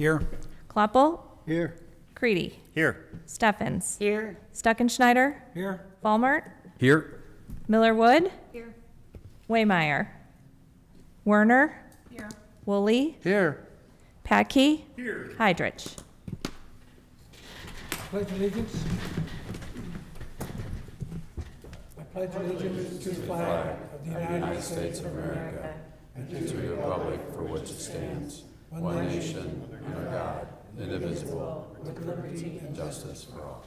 Here. Kloppel, Here. Creedy, Here. Steffens, Here. Stuckenschneider, Here. Falmert, Here. Miller Wood, Here. Waymeyer, Werner, Here. Woolley, Here. Packey, Heidrich. Pledge allegiance. I pledge allegiance to the flag of the United States of America and to the republic for which it stands, one nation, under God, indivisible, with liberty and justice for all.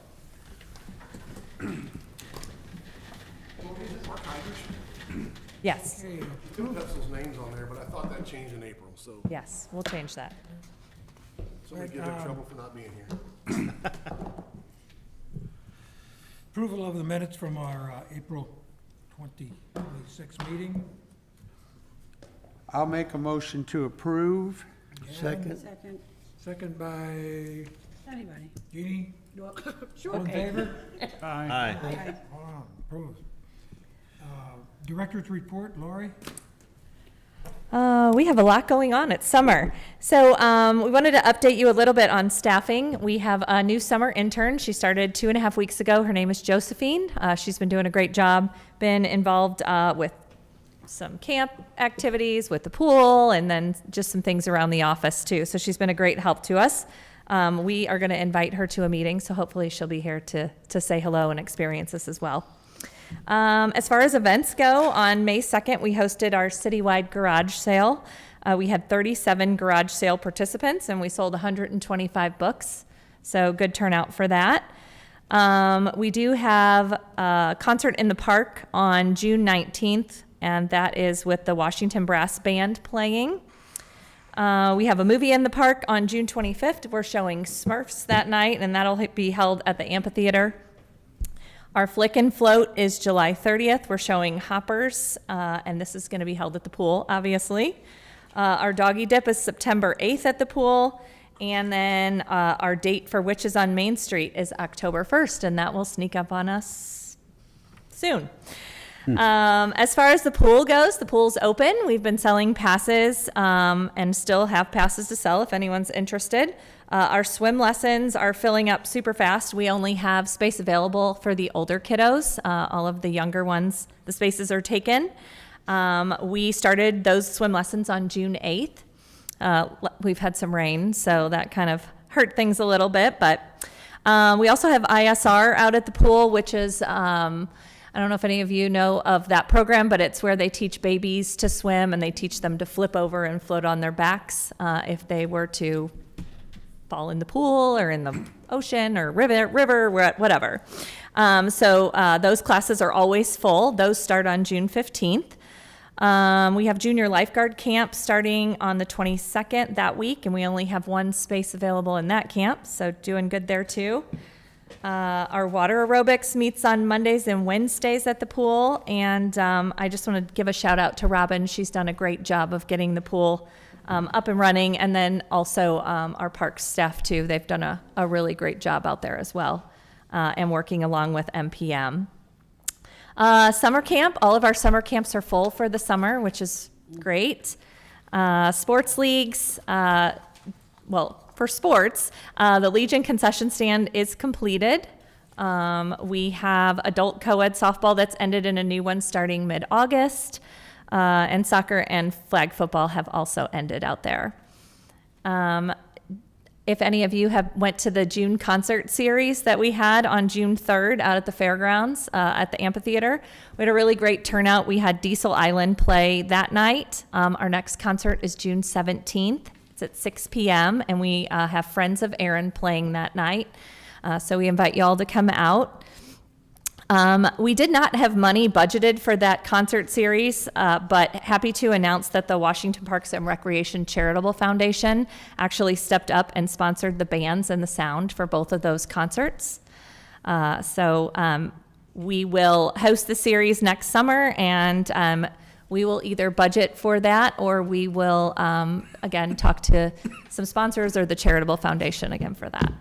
Yes, Didn't have those names on there, but I thought that changed in April, so yes, we'll change that. somebody get in trouble for not being here. Approval of the minutes from our April 2026 meeting. I'll make a motion to approve. Second. Second by Anybody? Jeannie. Sure. All in favor? Aye. Approved. Director's report, Lori? We have a lot going on. It's summer. So we wanted to update you a little bit on staffing. We have a new summer intern. She started 2.5 weeks ago. Her name is Josephine. She's been doing a great job, been involved with some camp activities with the pool and then just some things around the office too. So she's been a great help to us. We are going to invite her to a meeting, so hopefully she'll be here to say hello and experience this as well. As far as events go, on May 2nd, we hosted our citywide garage sale. We had 37 garage sale participants and we sold 125 books. So good turnout for that. We do have a concert in the park on June 19th, and that is with the Washington Brass Band playing. We have a movie in the park on June 25th. We're showing Smurfs that night, and that'll be held at the amphitheater. Our Flick and Float is July 30th. We're showing Hoppers, and this is going to be held at the pool, obviously. Our Doggy Dip is September 8th at the pool. And then our date for Witches on Main Street is October 1st, and that will sneak up on us soon. As far as the pool goes, the pool's open. We've been selling passes and still have passes to sell if anyone's interested. Our swim lessons are filling up super fast. We only have space available for the older kiddos. All of the younger ones, the spaces are taken. We started those swim lessons on June 8th. We've had some rain, so that kind of hurt things a little bit, but we also have ISR out at the pool, which is, I don't know if any of you know of that program, but it's where they teach babies to swim and they teach them to flip over and float on their backs if they were to fall in the pool or in the ocean or river, whatever. So those classes are always full. Those start on June 15th. We have junior lifeguard camp starting on the 22nd that week, and we only have one space available in that camp, so doing good there too. Our water aerobics meets on Mondays and Wednesdays at the pool, and I just want to give a shout out to Robin. She's done a great job of getting the pool up and running, and then also our park staff too. They've done a really great job out there as well, and working along with MPM. Summer camp, all of our summer camps are full for the summer, which is great. Sports leagues, for sports, the Legion concession stand is completed. We have adult co-ed softball that's ended and a new one starting mid-August. And soccer and flag football have also ended out there. If any of you have went to the June concert series that we had on June 3rd out at the fairgrounds at the amphitheater, we had a really great turnout. We had Diesel Island play that night. Our next concert is June 17th. It's at 6 p.m. and we have Friends of Aaron playing that night. So we invite you all to come out. We did not have money budgeted for that concert series, but happy to announce that the Washington Parks and Recreation Charitable Foundation actually stepped up and sponsored the bands and the sound for both of those concerts. So we will host the series next summer, and we will either budget for that or we will, again, talk to some sponsors or the Charitable Foundation again for that.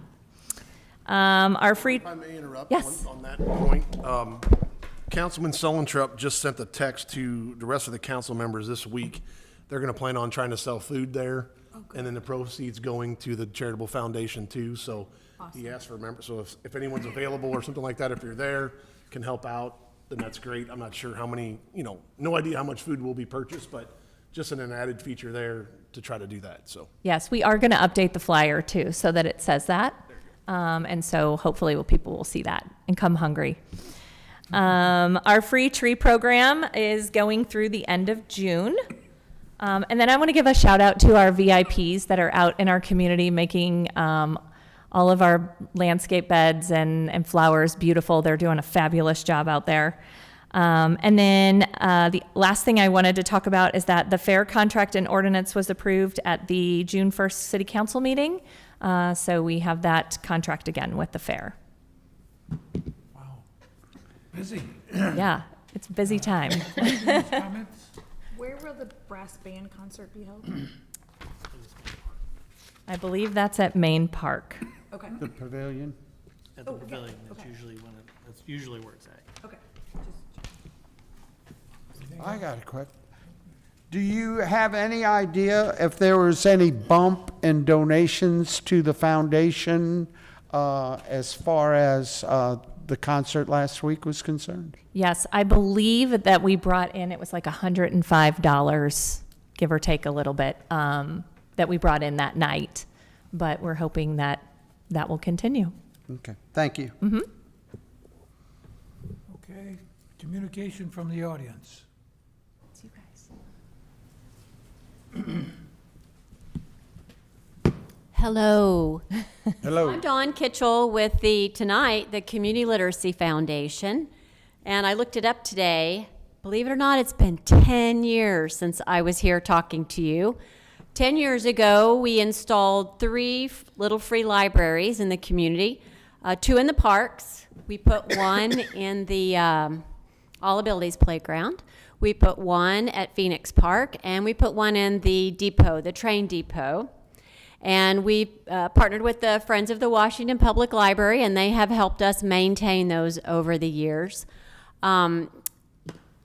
Our free... If I may interrupt Yes. on that point, Councilman Sulentrup just sent the text to the rest of the council members this week. They're going to plan on trying to sell food there and then the proceeds going to the charitable foundation too. So he asked for members. So if anyone's available or something like that, if you're there, can help out, then that's great. I'm not sure how many, no idea how much food will be purchased, but just an added feature there to try to do that. So Yes, we are going to update the flyer too, so that it says that. And so hopefully people will see that and come hungry. Our free tree program is going through the end of June. And then I want to give a shout out to our VIPs that are out in our community making all of our landscape beds and flowers beautiful. They're doing a fabulous job out there. And then the last thing I wanted to talk about is that the fair contract and ordinance was approved at the June 1st City Council meeting. So we have that contract again with the fair. Wow. Busy. Yeah, it's a busy time. Questions, comments? Where will the brass band concert be held? I believe that's at Main Park. Okay, The pavilion? At the Oh, okay, pavilion, that's okay. usually when that's usually where it's at. okay. I got a question. Do you have any idea if there was any bump in donations to the foundation as far as the concert last week was concerned? Yes, I believe that we brought in, it was like $105, give or take a little bit, that we brought in that night. But we're hoping that that will continue. Okay, thank you. Okay, communication from the audience. Hello. Hello. I'm Dawn Kitchell with the Community Literacy Foundation. And I looked it up today. Believe it or not, it's been 10 years since I was here talking to you. 10 years ago, we installed 3 little free libraries in the community, 2 in the parks. We put one in the All Abilities Playground. We put one at Phoenix Park, and we put one in the depot, the train depot. And we partnered with the Friends of the Washington Public Library, and they have helped us maintain those over the years.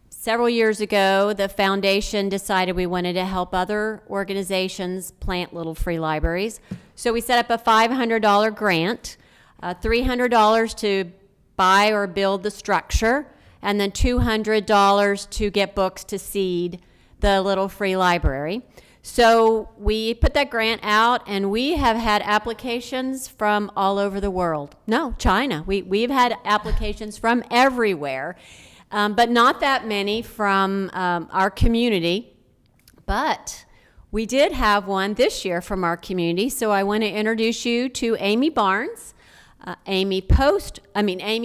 Several years ago, the foundation decided we wanted to help other organizations plant little free libraries. So we set up a $500 grant, $300 to buy or build the structure, and then $200 to get books to seed the little free library. So we put that grant out, and we have had applications from all over the world. No, China. We've had applications from everywhere, but not that many from our community. But we did have one this year from our community, so I want to introduce you to Amy Barnes, Amy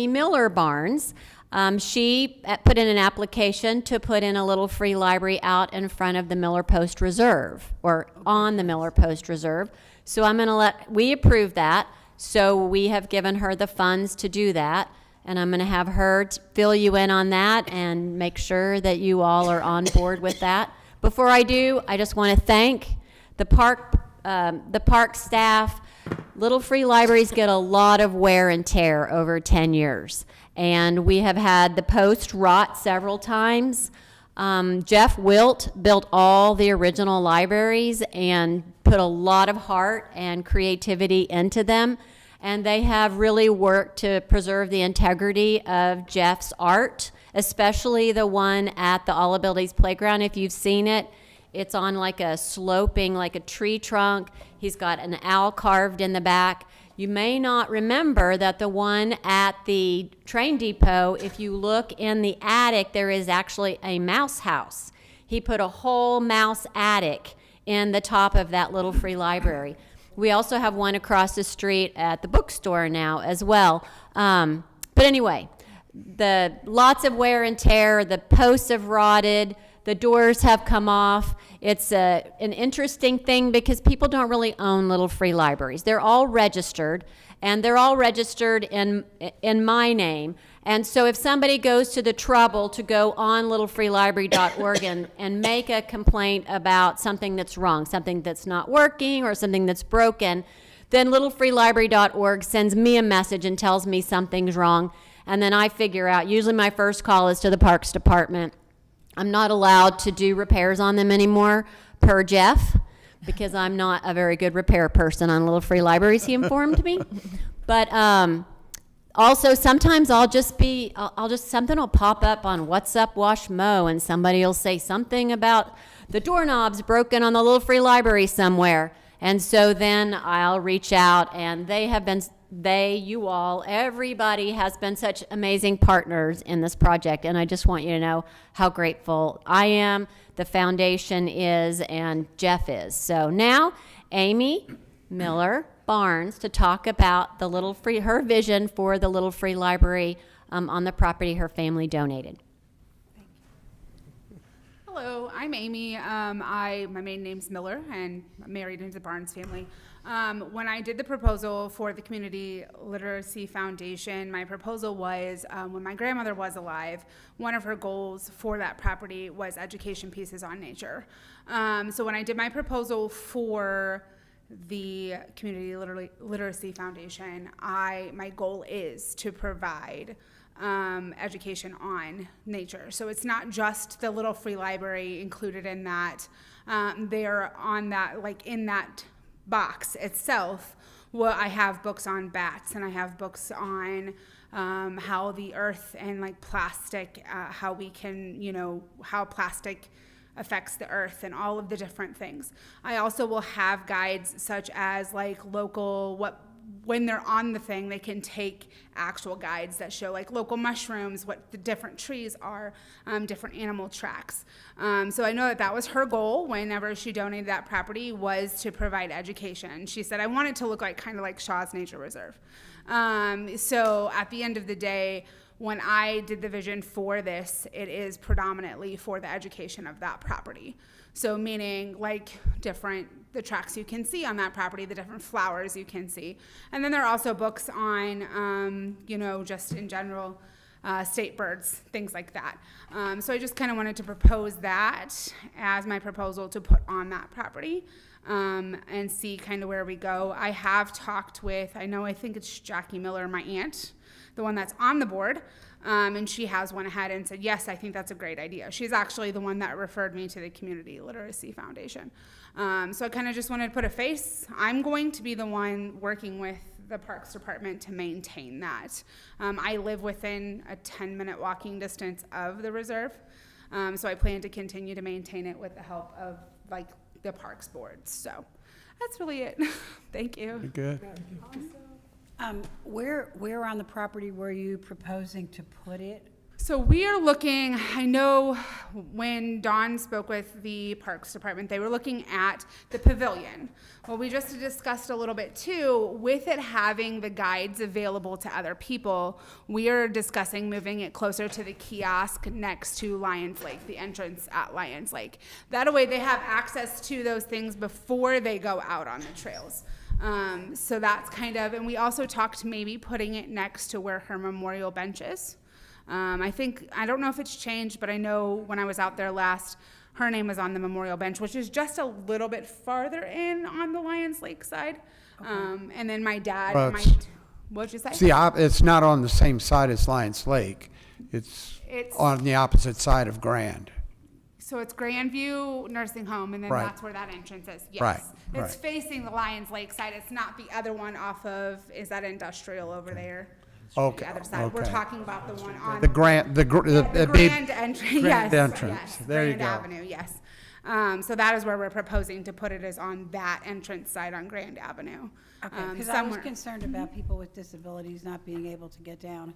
Miller Barnes. She put in an application to put in a little free library out in front of the Miller Post Reserve, or on the Miller Post Reserve. So we approve that. So we have given her the funds to do that. And I'm going to have her fill you in on that and make sure that you all are on board with that. Before I do, I just want to thank the park staff. Little free libraries get a lot of wear and tear over 10 years. And we have had the post rot several times. Jeff Wilt built all the original libraries and put a lot of heart and creativity into them. And they have really worked to preserve the integrity of Jeff's art, especially the one at the All Abilities Playground. If you've seen it, it's on like a sloping, like a tree trunk. He's got an owl carved in the back. You may not remember that the one at the train depot, if you look in the attic, there is actually a mouse house. He put a whole mouse attic in the top of that little free library. We also have one across the street at the bookstore now as well. But anyway, the lots of wear and tear, the posts have rotted, the doors have come off. It's an interesting thing because people don't really own little free libraries. They're all registered, and they're all registered in my name. And so if somebody goes to the trouble to go on littlefreelibrary.org and make a complaint about something that's wrong, something that's not working or something that's broken, then littlefreelibrary.org sends me a message and tells me something's wrong. And then I figure out, usually my first call is to the Parks Department. I'm not allowed to do repairs on them anymore per Jeff, because I'm not a very good repair person on Little Free Libraries, he informed me. But also, sometimes I'll just something will pop up on What's Up Wash Mo, and somebody will say something about the doorknobs broken on the Little Free Library somewhere. And so then I'll reach out, and you all, everybody has been such amazing partners in this project. And I just want you to know how grateful I am, the foundation is, and Jeff is. So now, Amy Miller Barnes to talk about her vision for the Little Free Library on the property her family donated. Hello, I'm Amy. My maiden name's Miller, and I'm married into the Barnes family. When I did the proposal for the Community Literacy Foundation, my proposal was, when my grandmother was alive, one of her goals for that property was education pieces on nature. So when I did my proposal for the Community Literacy Foundation, my goal is to provide education on nature. So it's not just the Little Free Library included in that. They're on that, like in that box itself. Well, I have books on bats, and I have books on how the earth and like plastic, how we can, how plastic affects the earth and all of the different things. I also will have guides such as like when they're on the thing, they can take actual guides that show like local mushrooms, what the different trees are, different animal tracks. So I know that was her goal whenever she donated that property, was to provide education. She said, I want it to look like kind of like Shaw's Nature Reserve. So at the end of the day, when I did the vision for this, it is predominantly for the education of that property. So meaning like the tracks you can see on that property, the different flowers you can see. And then there are also books on, just in general, state birds, things like that. So I just kind of wanted to propose that as my proposal to put on that property. And see kind of where we go. I have talked with, I think it's Jackie Miller, my aunt, the one that's on the board, and she has went ahead and said, yes, I think that's a great idea. She's actually the one that referred me to the Community Literacy Foundation. So I kind of just wanted to put a face. I'm going to be the one working with the Parks Department to maintain that. I live within a 10-minute walking distance of the reserve, so I plan to continue to maintain it with the help of like the Parks Board. So that's really it. Thank you. Good. Where on the property were you proposing to put it? So we are looking, I know when Dawn spoke with the Parks Department, they were looking at the pavilion. Well, we just discussed a little bit too, with it having the guides available to other people, we are discussing moving it closer to the kiosk next to Lions Lake, the entrance at Lions Lake. That way they have access to those things before they go out on the trails. So that's and we also talked maybe putting it next to where her memorial bench is. I don't know if it's changed, but I know when I was out there last, her name was on the memorial bench, which is just a little bit farther in on the Lions Lake side. Okay. And then my dad what'd you say? See, it's not on the same side as Lions Lake. It's on the opposite side of Grand. So it's Grandview Nursing Home, and then Right. that's where that entrance is. Yes. Right, It's right. facing the Lions Lake side. It's not the other one off of, is that industrial over there? Okay, The other side. We're okay. talking about the one on. The Grand, the The big, Grand entrance, Grand yes. entrance. Yes, There you Grand go. Avenue, yes. So that is where we're proposing to put it, is on that entrance side on Grand Avenue. Okay, because I was somewhere. concerned about people with disabilities not being able to get down,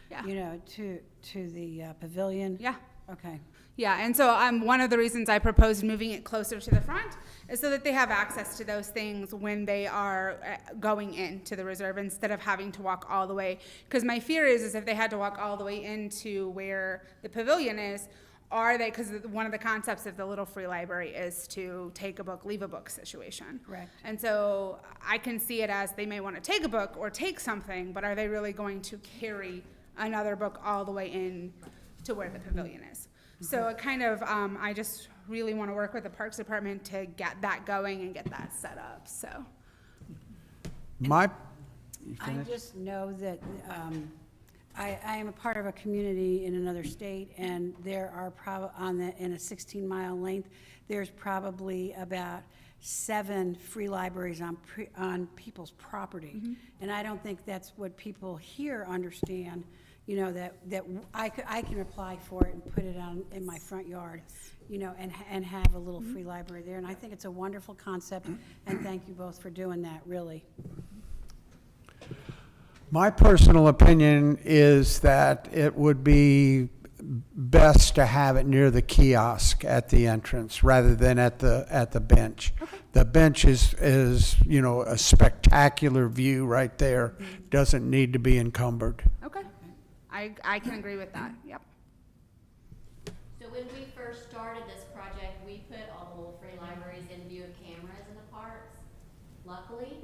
Yeah. to the pavilion. Yeah. Okay. Yeah, and so one of the reasons I proposed moving it closer to the front is so that they have access to those things when they are going into the reserve, instead of having to walk all the way. Because my fear is if they had to walk all the way into where the pavilion is, because one of the concepts of the Little Free Library is to take a book, leave a book situation. Correct. And so I can see it as they may want to take a book or take something, but are they really going to carry another book all the way in to where the pavilion is? So it I just really want to work with the Parks Department to get that going and get that set up, so. I I just know that I am a part of a community in another state, and there are in a 16-mile length, there's probably about 7 free libraries on people's property. And I don't think that's what people here understand, you know, that I can apply for it and put it on in my front yard, you know, and have a little free library there. And I think it's a wonderful concept, and thank you both for doing that, really. My personal opinion is that it would be best to have it near the kiosk at the entrance rather than at the bench. The bench is, you know, a spectacular view right there. Doesn't need to be encumbered. Okay. I can agree with that, yep. So when we first started this project, we put all the little free libraries in view of cameras in the parks. Luckily,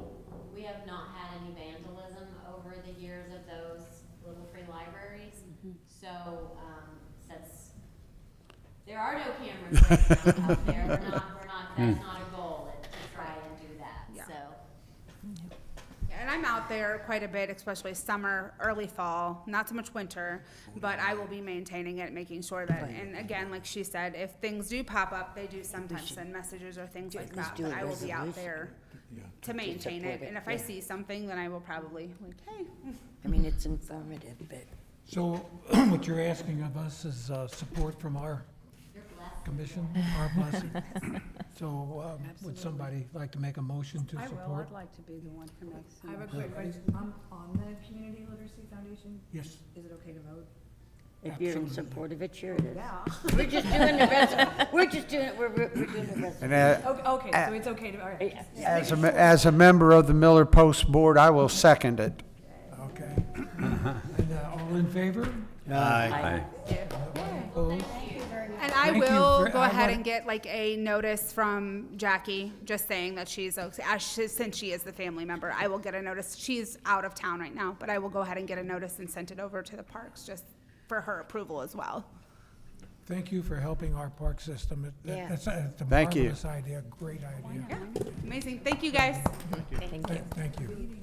we have not had any vandalism over the years of those little free libraries. So, since there are no cameras right now out there, that's not a goal to try and do that, Yeah. so. Yeah, and I'm out there quite a bit, especially summer, early fall, not so much winter, but I will be maintaining it, making sure that, and again, like she said, if things do pop up, they do sometimes send messages or things like that, but I will be out there to maintain it, and if I see something, then I will probably, like, hey. I mean, it's informative, but So what you're asking of us is support from our commission, our blessing. So would somebody like to make a motion to I will, support? I'd like to be the one to make some. I have a quick question. I'm on the Community Literacy Foundation. Yes. Is it okay to vote? if you're in Absolutely. support of it, sure it is. Yeah. We're just doing the rest, we're just doing, we're doing the rest. And Okay, so it's okay to, all right. as a member of the Miller Post Board, I will second it. Okay. And all in favor? Aye. Opposed? And I Thank you will for- go I ahead want- and get like a notice from Jackie, just saying that she's, since she is the family member, I will get a notice. She's out of town right now, but I will go ahead and get a notice and send it over to the parks, just for her approval as well. Thank you for helping our park system. Yeah. It's a Thank you. marvelous idea, great idea. Yeah, amazing. Thank you, guys. Thank you.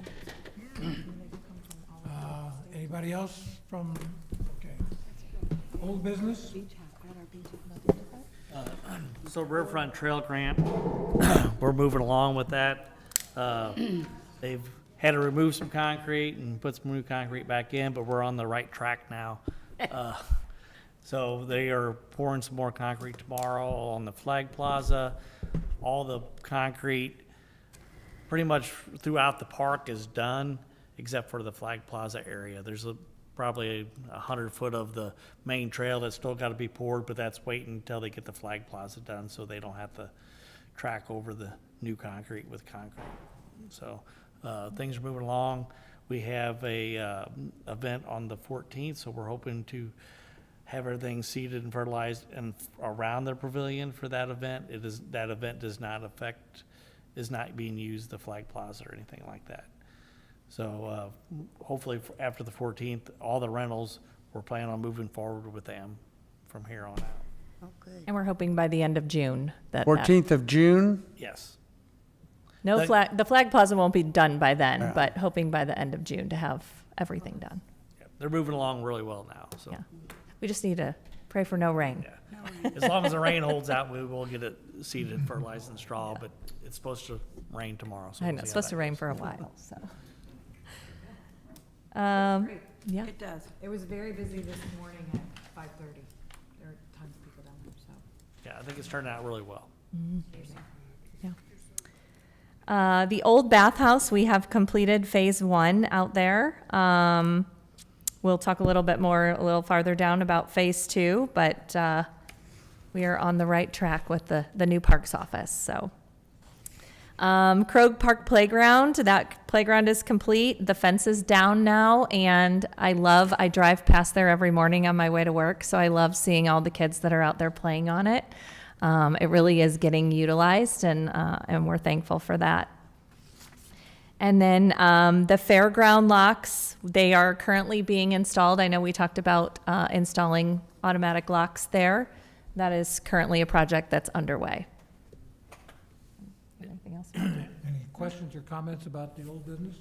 Anybody else from, okay. Old business? So Riverfront Trail Grant, we're moving along with that. They've had to remove some concrete and put some new concrete back in, but we're on the right track now. So they are pouring some more concrete tomorrow on the Flag Plaza. All the concrete pretty much throughout the park is done, except for the Flag Plaza area. There's probably 100 foot of the main trail that's still got to be poured, but that's waiting until they get the Flag Plaza done, so they don't have to track over the new concrete with concrete. So things are moving along. We have a event on the 14th, so we're hoping to have everything seeded and fertilized and around the pavilion for that event. That event is not being used, the Flag Plaza or anything like that. So hopefully after the 14th, all the rentals, we're planning on moving forward with them from here on out. Oh, good. And we're hoping by the end of June that. 14th of June? Yes. No That- flag, the Flag Plaza won't be done by then, Yeah. but hoping by the end of June to have everything done. Yeah, they're moving along really well now, so. Yeah. We just need to pray for no rain. Yeah. As long as the rain holds out, we will get it seeded, fertilized, and straw, but it's supposed to rain tomorrow. So I we'll know, it's see how supposed to that rain goes. for a while, so. Yeah, It does. It was very busy this morning at 5:30. There were tons of people down there, so. Yeah, I think it's turning out really well. yeah. The old bathhouse, we have completed phase 1 out there. We'll talk a little bit more, a little farther down about phase 2, but we are on the right track with the new parks office, so. Krog Park Playground, that playground is complete. The fence is down now, and I drive past there every morning on my way to work, so I love seeing all the kids that are out there playing on it. It really is getting utilized, and we're thankful for that. And then the fairground locks, they are currently being installed. I know we talked about installing automatic locks there. That is currently a project that's underway. Anything else? Any questions or comments about the old business?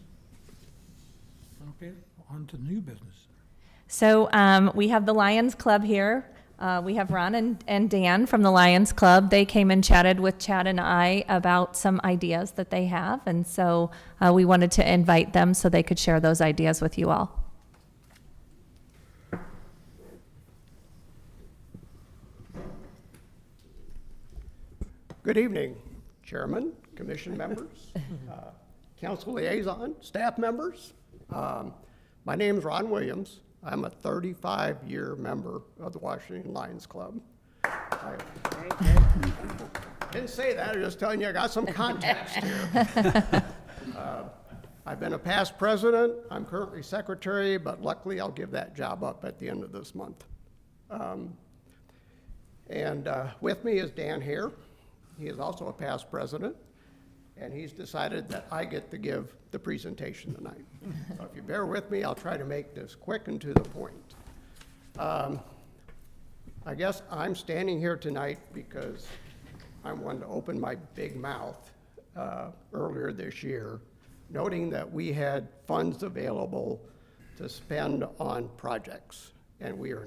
Okay, on to new business. So we have the Lions Club here. We have Ron and Dan from the Lions Club. They came and chatted with Chad and I about some ideas that they have, and so we wanted to invite them so they could share those ideas with you all. Good evening, Chairman, Commission members, Council liaison, staff members. My name is Ron Williams. I'm a 35-year member of the Washington Lions Club. I didn't say that, I'm just telling you I got some context here. I've been a past president, I'm currently secretary, but luckily I'll give that job up at the end of this month. With me is Dan Hare. He is also a past president, and he's decided that I get to give the presentation tonight. So if you bear with me, I'll try to make this quick and to the point. I guess I'm standing here tonight because I wanted to open my big mouth earlier this year, noting that we had funds available to spend on projects, and we were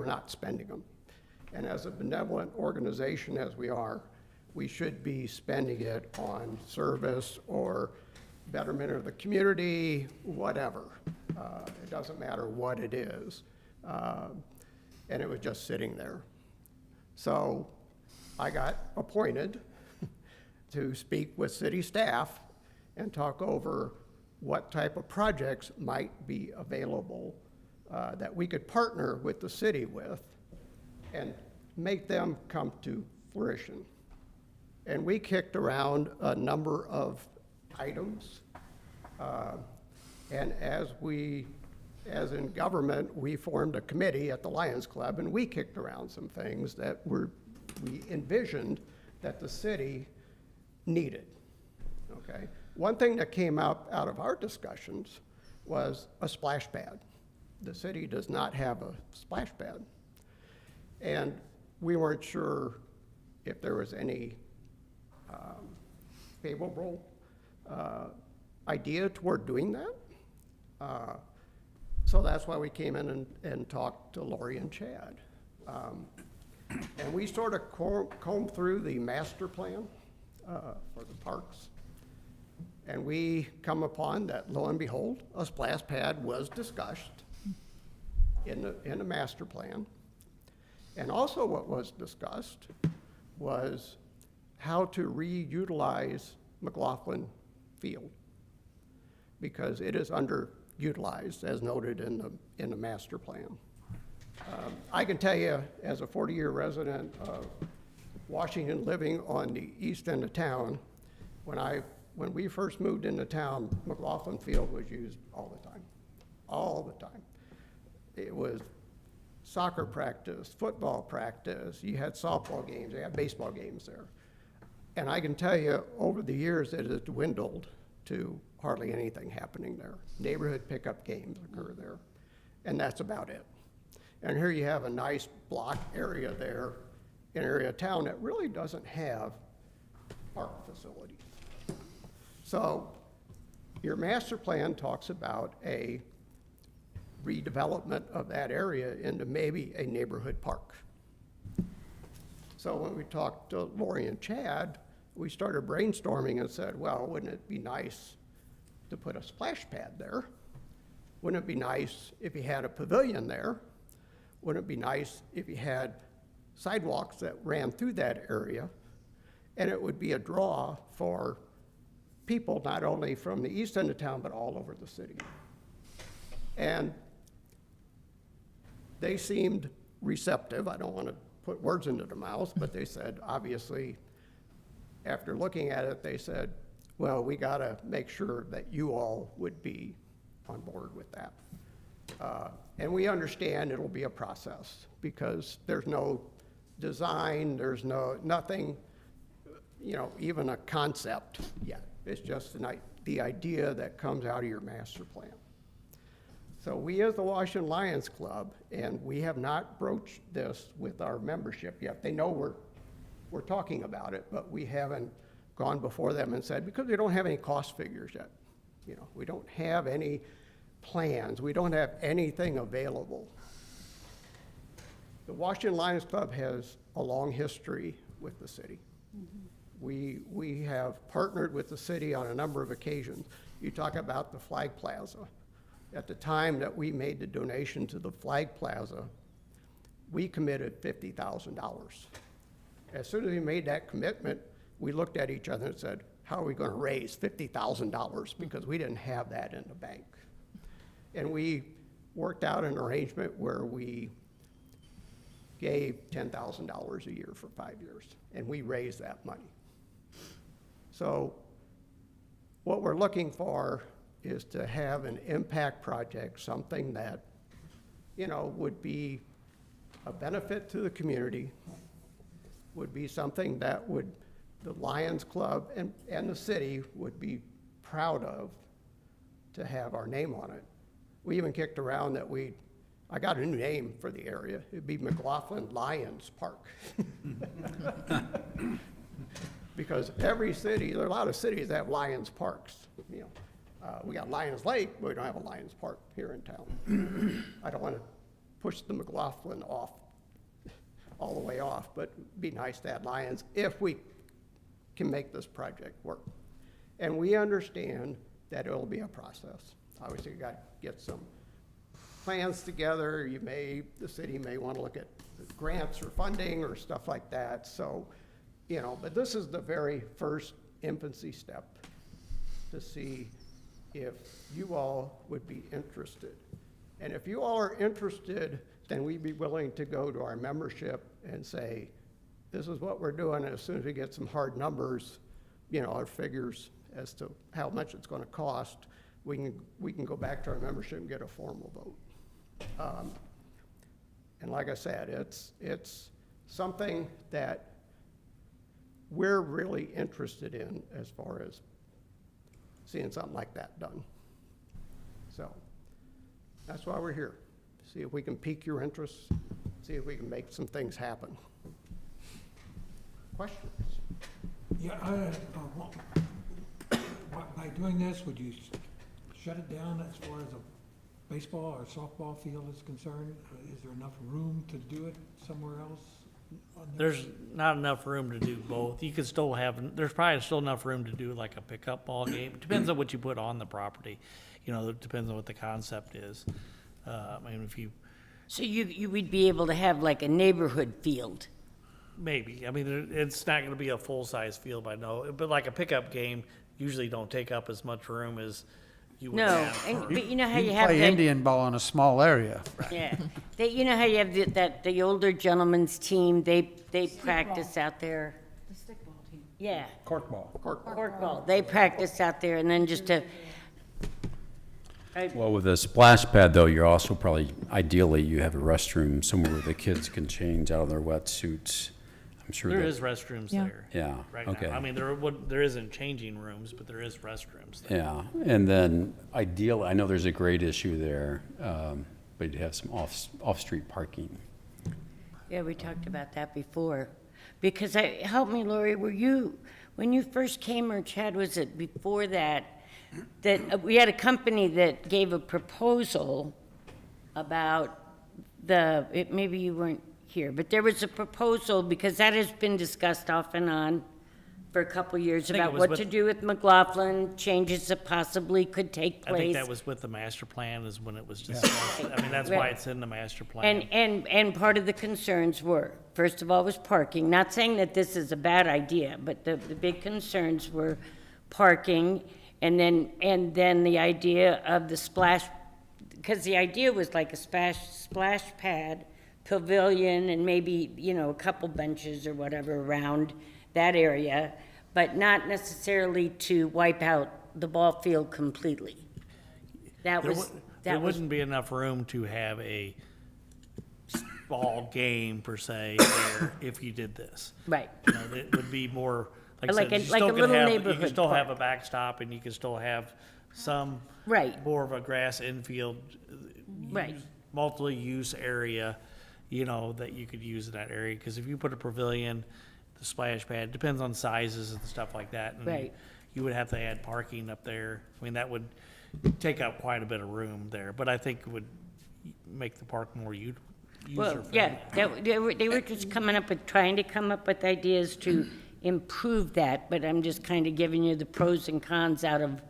not spending them. And as a benevolent organization as we are, we should be spending it on service or betterment of the community, whatever. It doesn't matter what it is. And it was just sitting there. So I got appointed to speak with city staff and talk over what type of projects might be available that we could partner with the city with and make them come to fruition. And we kicked around a number of items. And as in government, we formed a committee at the Lions Club, and we kicked around some things that we envisioned that the city needed, okay? One thing that came up out of our discussions was a splash pad. The city does not have a splash pad. And we weren't sure if there was any favorable idea toward doing that. So that's why we came in and talked to Lori and Chad. And we sort of combed through the master plan for the parks. And we come upon that, lo and behold, a splash pad was discussed in the master plan. And also what was discussed was how to reutilize McLaughlin Field, because it is underutilized, as noted in the master plan. I can tell you, as a 40-year resident of Washington, living on the east end of town, when we first moved into town, McLaughlin Field was used all the time. It was soccer practice, football practice, you had softball games, you had baseball games there. And I can tell you, over the years, it has dwindled to hardly anything happening there. Neighborhood pickup games occur there, and that's about it. And here you have a nice block area there, an area of town that really doesn't have park facilities. So your master plan talks about a redevelopment of that area into maybe a neighborhood park. So when we talked to Lori and Chad, we started brainstorming and said, well, wouldn't it be nice to put a splash pad there? Wouldn't it be nice if you had a pavilion there? Wouldn't it be nice if you had sidewalks that ran through that area? And it would be a draw for people not only from the east end of town, but all over the city. And they seemed receptive. I don't want to put words into their mouths, but they said, obviously, after looking at it, they said, well, we got to make sure that you all would be on board with that. And we understand it'll be a process because there's no design, there's nothing, even a concept yet. It's just the idea that comes out of your master plan. So we as the Washington Lions Club, and we have not broached this with our membership yet. They know we're talking about it, but we haven't gone before them and said, because we don't have any cost figures yet. We don't have any plans. We don't have anything available. The Washington Lions Club has a long history with the city. We have partnered with the city on a number of occasions. You talk about the Flag Plaza. At the time that we made the donation to the Flag Plaza, we committed $50,000. As soon as we made that commitment, we looked at each other and said, how are we going to raise $50,000? Because we didn't have that in the bank. And we worked out an arrangement where we gave $10,000 a year for 5 years, and we raised that money. So what we're looking for is to have an impact project, something that, you know, would be a benefit to the community, would be something that would, the Lions Club and the city would be proud of to have our name on it. We even kicked around that I got a new name for the area. It'd be McLaughlin Lions Park. Because every city, there are a lot of cities that have Lions Parks. You know, we got Lions Lake, but we don't have a Lions Park here in town. I don't want to push the McLaughlin off, all the way off, but it'd be nice to add Lions if we can make this project work. And we understand that it'll be a process. Obviously, you got to get some plans together. The city may want to look at grants or funding or stuff like that. So, you know, but this is the very first infancy step to see if you all would be interested. And if you all are interested, then we'd be willing to go to our membership and say, this is what we're doing. And as soon as we get some hard numbers, you know, our figures as to how much it's going to cost, we can go back to our membership and get a formal vote. And like I said, it's something that we're really interested in as far as seeing something like that done. So that's why we're here. See if we can pique your interest, see if we can make some things happen. Questions? Yeah, by doing this, would you shut it down as far as a baseball or softball field is concerned? Is there enough room to do it somewhere else? There's not enough room to do both. You could still have, there's probably still enough room to do like a pickup ball game. It depends on what you put on the property. You know, it depends on what the concept is. I mean, if you, So you would be able to have like a neighborhood field? maybe, I mean, it's not gonna be a full-size field, I know, but like a pickup game usually don't take up as much room as you would No, have. but you know how You you can have play that, Indian ball in a small area. yeah, you know how you have the older gentleman's team, they practice out there. The stickball team. Yeah, Corkball. corkball, they practice out there and then just Well, with a splash pad, though, you're also probably, ideally, you have a restroom somewhere where the kids can change out of their wetsuits. I'm sure There that- is restrooms Yeah. there. Yeah, Right okay. now. I mean, there isn't changing rooms, but there is restrooms there. Yeah, and then ideally, I know there's a grade issue there, but you have some off-street parking. Yeah, we talked about that before. Because help me, Lori, when you first came, or Chad, was it before that we had a company that gave a proposal about maybe you weren't here, but there was a proposal, because that has been discussed off and on for a couple years, think it about was what with- to do with McLaughlin, changes that possibly could take I think place. that was with the master plan is when it was discussed. I mean, that's why Right. it's in the master plan. And part of the concerns were, first of all, was parking. Not saying that this is a bad idea, but the big concerns were parking, and then the idea of the splash, because the idea was like a splash pad, pavilion, and maybe, you know, a couple benches or whatever around that area, but not necessarily to wipe out the ball field completely. That There was, wou- There that was, wouldn't be enough room to have a ball game per se there if you did this. right. You know, it would be more, like I Like said, a- you like a still could little have, you neighborhood could still have a park. backstop and you could still have some Right. more of a grass infield. Right. Multi-use area, you know, that you could use in that area, because if you put a pavilion, the splash pad, depends on sizes and stuff like that. And Right. You would have to add parking up there. I mean, that would take up quite a bit of room there, but I think it would make the park more Well, user-friendly. yeah, they were just trying to come up with ideas to improve that, but I'm just kind of giving you the pros and cons out of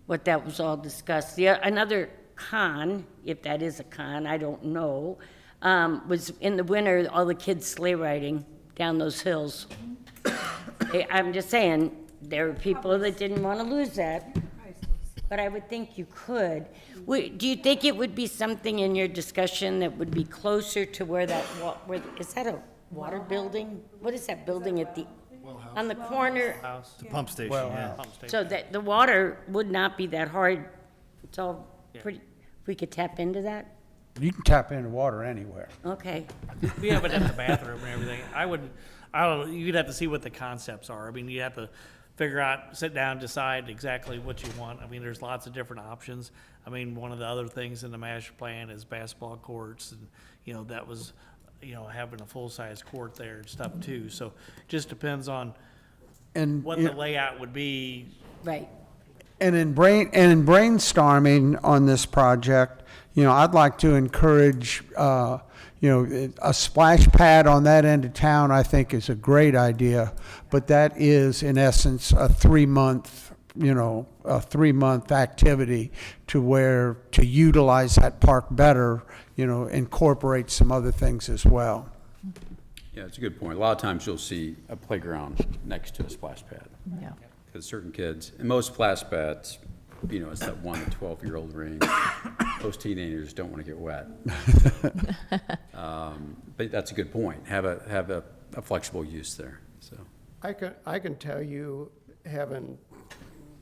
what that was all discussed. Another con, if that is a con, I don't know, was in the winter, all the kids sleigh riding down those hills. I'm just saying, there were people that didn't want to lose that, but I would think you could. Do you think it would be something in your discussion that would be closer to where that, is that a water building? What is that building at the, on the corner? House, The pump station, yeah. pump station. So that the water would not be that hard. It's all pretty, we could tap into that? You can tap into water anywhere. Okay. We have it at the bathroom and everything. I don't know, you'd have to see what the concepts are. I mean, you have to figure out, sit down, decide exactly what you want. I mean, there's lots of different options. I mean, one of the other things in the master plan is basketball courts and, that was, having a full-size court there and stuff too. So just depends on And what the layout would be. Right. And in brainstorming on this project, I'd like to encourage, a splash pad on that end of town, I think is a great idea. But that is, in essence, a 3-month activity to utilize that park better, incorporate some other things as well. Yeah, it's a good point. A lot of times you'll see a playground next to a splash pad. Yeah. Because certain kids, and most splash pads, it's that 1 to 12-year-old range. Most teenagers don't want to get wet. But that's a good point. Have a flexible use there, so. I can tell you, having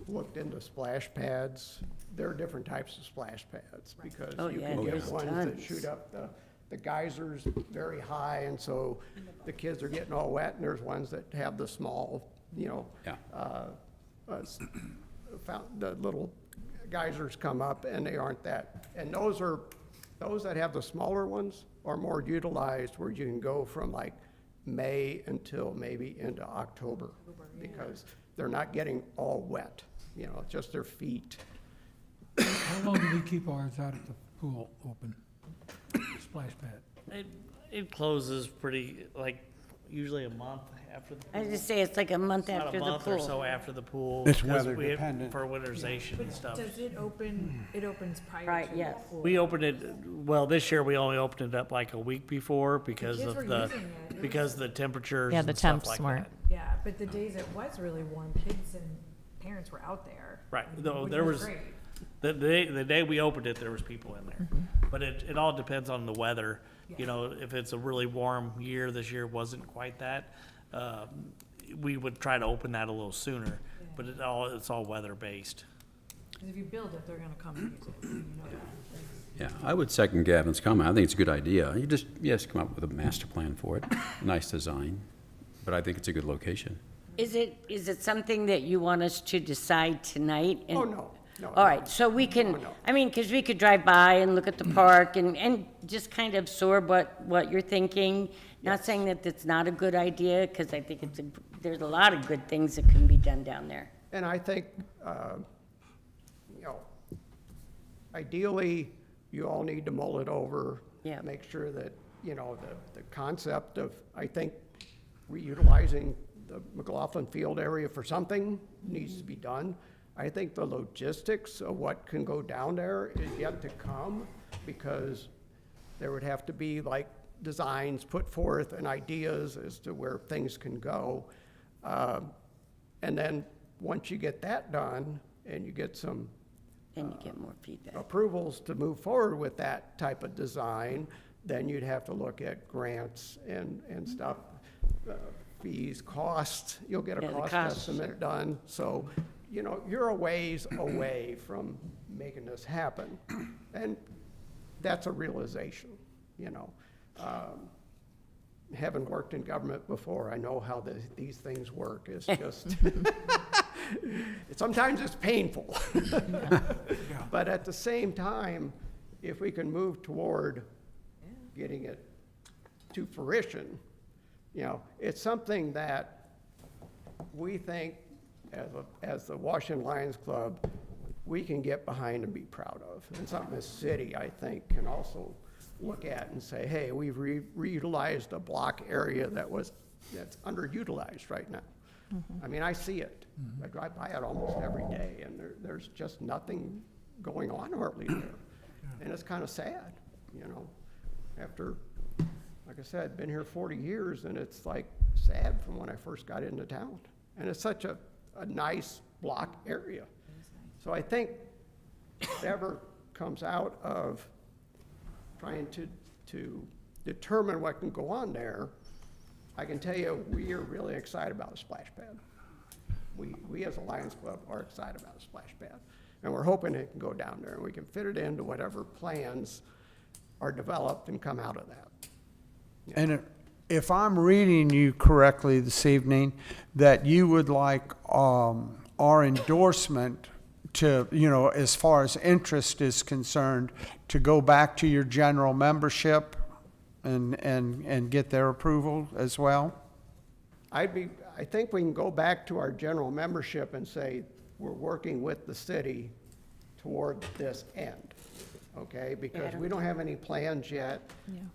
looked into splash pads, there are different types of splash pads, because Oh, you yeah, can get there's ones that tons. shoot up the geysers very high, and so the kids are getting all wet, and there's ones that have the small, Yeah. the little geysers come up, and they aren't that. And those that have the smaller ones are more utilized, where you can go from like May until maybe into October, because they're not getting all wet, just their feet. How long do we keep ours out at the pool open? Splash pad. It closes pretty, usually a month after the pool. I was just say, it's like a month About after a the month or pool. so after the pool. It's because weather we- dependent. For winterization and stuff. Does it open, it opens prior Right, to the yes. pool? We opened it, well, this year we only opened it up like a week before because kids of were the, using it. It because of the temperatures Yeah, the and stuff temps like weren't. that. Yeah, but the days it was really warm, kids and parents were out there. Right, though which there was, great. the day we opened it, there was people in there. But it all depends on the weather. If it's a really warm year, this year wasn't quite that, we would try to open that a little sooner. But it's all weather-based. 'Cause if you build it, they're gonna come and use it, you know that. Yeah, I would second Gavin's comment. I think it's a good idea. You have to come up with a master plan for it. Nice design, but I think it's a good location. Is it something that you want us to decide tonight? Oh, no. All right, so we can, No. I mean, because we could drive by and look at the park and just kind of absorb what you're thinking. Not saying that it's not a good idea, because I think there's a lot of good things that can be done down there. And I think, ideally, you all need to mull it over. Yeah. Make sure that, the concept of, I think, reutilizing the McLaughlin Field area for something needs to be done. I think the logistics of what can go down there is yet to come, because there would have to be designs put forth and ideas as to where things can go. And then, once you get that done, and you get some And you get more feedback. approvals to move forward with that type of design, then you'd have to look at grants and stuff, fees, costs. You'll get a Yeah, the cost costs, estimate done. So, you're a ways away from making this happen. And that's a realization, Having worked in government before, I know how these things work. It's just, sometimes it's painful. But at the same time, if we can move toward getting it to fruition, it's something that we think, as the Washington Lions Club, we can get behind and be proud of. And something the city, I think, can also look at and say, hey, we've reutilized a block area that's underutilized right now. I mean, I see it. I drive by it almost every day, and there's just nothing going on hardly there. And it's kind of sad, you know, after, like I said, been here 40 years, and it's like sad from when I first got into town. And it's such a nice block area. So I think whatever comes out of trying to determine what can go on there, I can tell you, we are really excited about a splash pad. We as a Lions Club are excited about a splash pad. And we're hoping it can go down there and we can fit it into whatever plans are developed and come out of that. And if I'm reading you correctly this evening, that you would like our endorsement to, you know, as far as interest is concerned, to go back to your general membership and get their approval as well? I think we can go back to our general membership and say, we're working with the city toward this end, okay? Because we don't have any plans yet.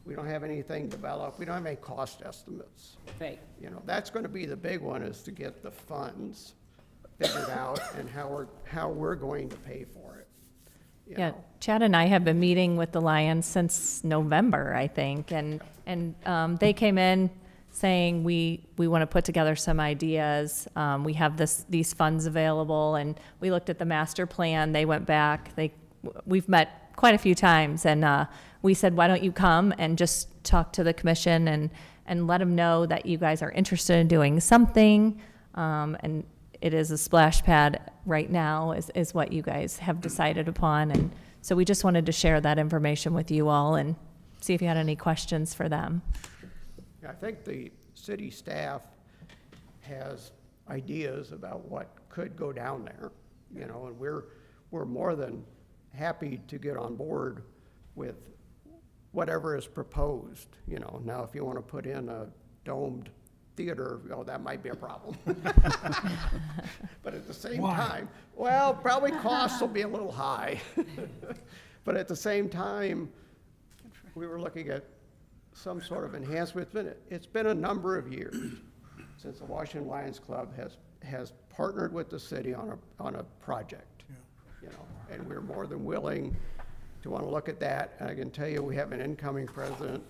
We don't have anything developed. We don't have any cost estimates. Right. You know, that's gonna be the big one, is to get the funds figured out and how we're going to pay for it. you Yeah, know. Chad and I have been meeting with the Lions since November, I think, and they came in saying we want to put together some ideas. We have these funds available, and we looked at the master plan. They went back. We've met quite a few times, and we said, why don't you come and just talk to the commission and let them know that you guys are interested in doing something, and it is a splash pad right now is what you guys have decided upon. And so we just wanted to share that information with you all and see if you had any questions for them. I think the city staff has ideas about what could go down there, you know, and we're more than happy to get on board with whatever is proposed, you know. Now, if you want to put in a domed theater, oh, that might be a problem. But at the same time, well, probably costs will be a little high. But at the same time, we were looking at some sort of enhancement. It's been a number of years since the Washington Lions Club has partnered with the city on a project, you know, and we're more than willing to want to look at that. And I can tell you, we have an incoming president,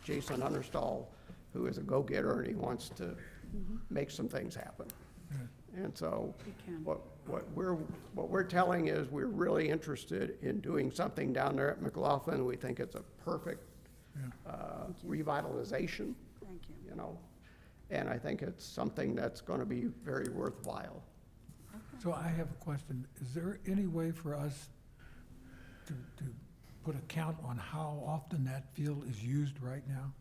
Jason Understall, who is a go-getter, and he wants to make some things happen. And so what we're telling is we're really interested in doing something down there at McLaughlin. We think it's a perfect revitalization, you know, and I think it's something that's going to be very worthwhile. So I have a question. Is there any way for us to put a count on how often that field is used right now?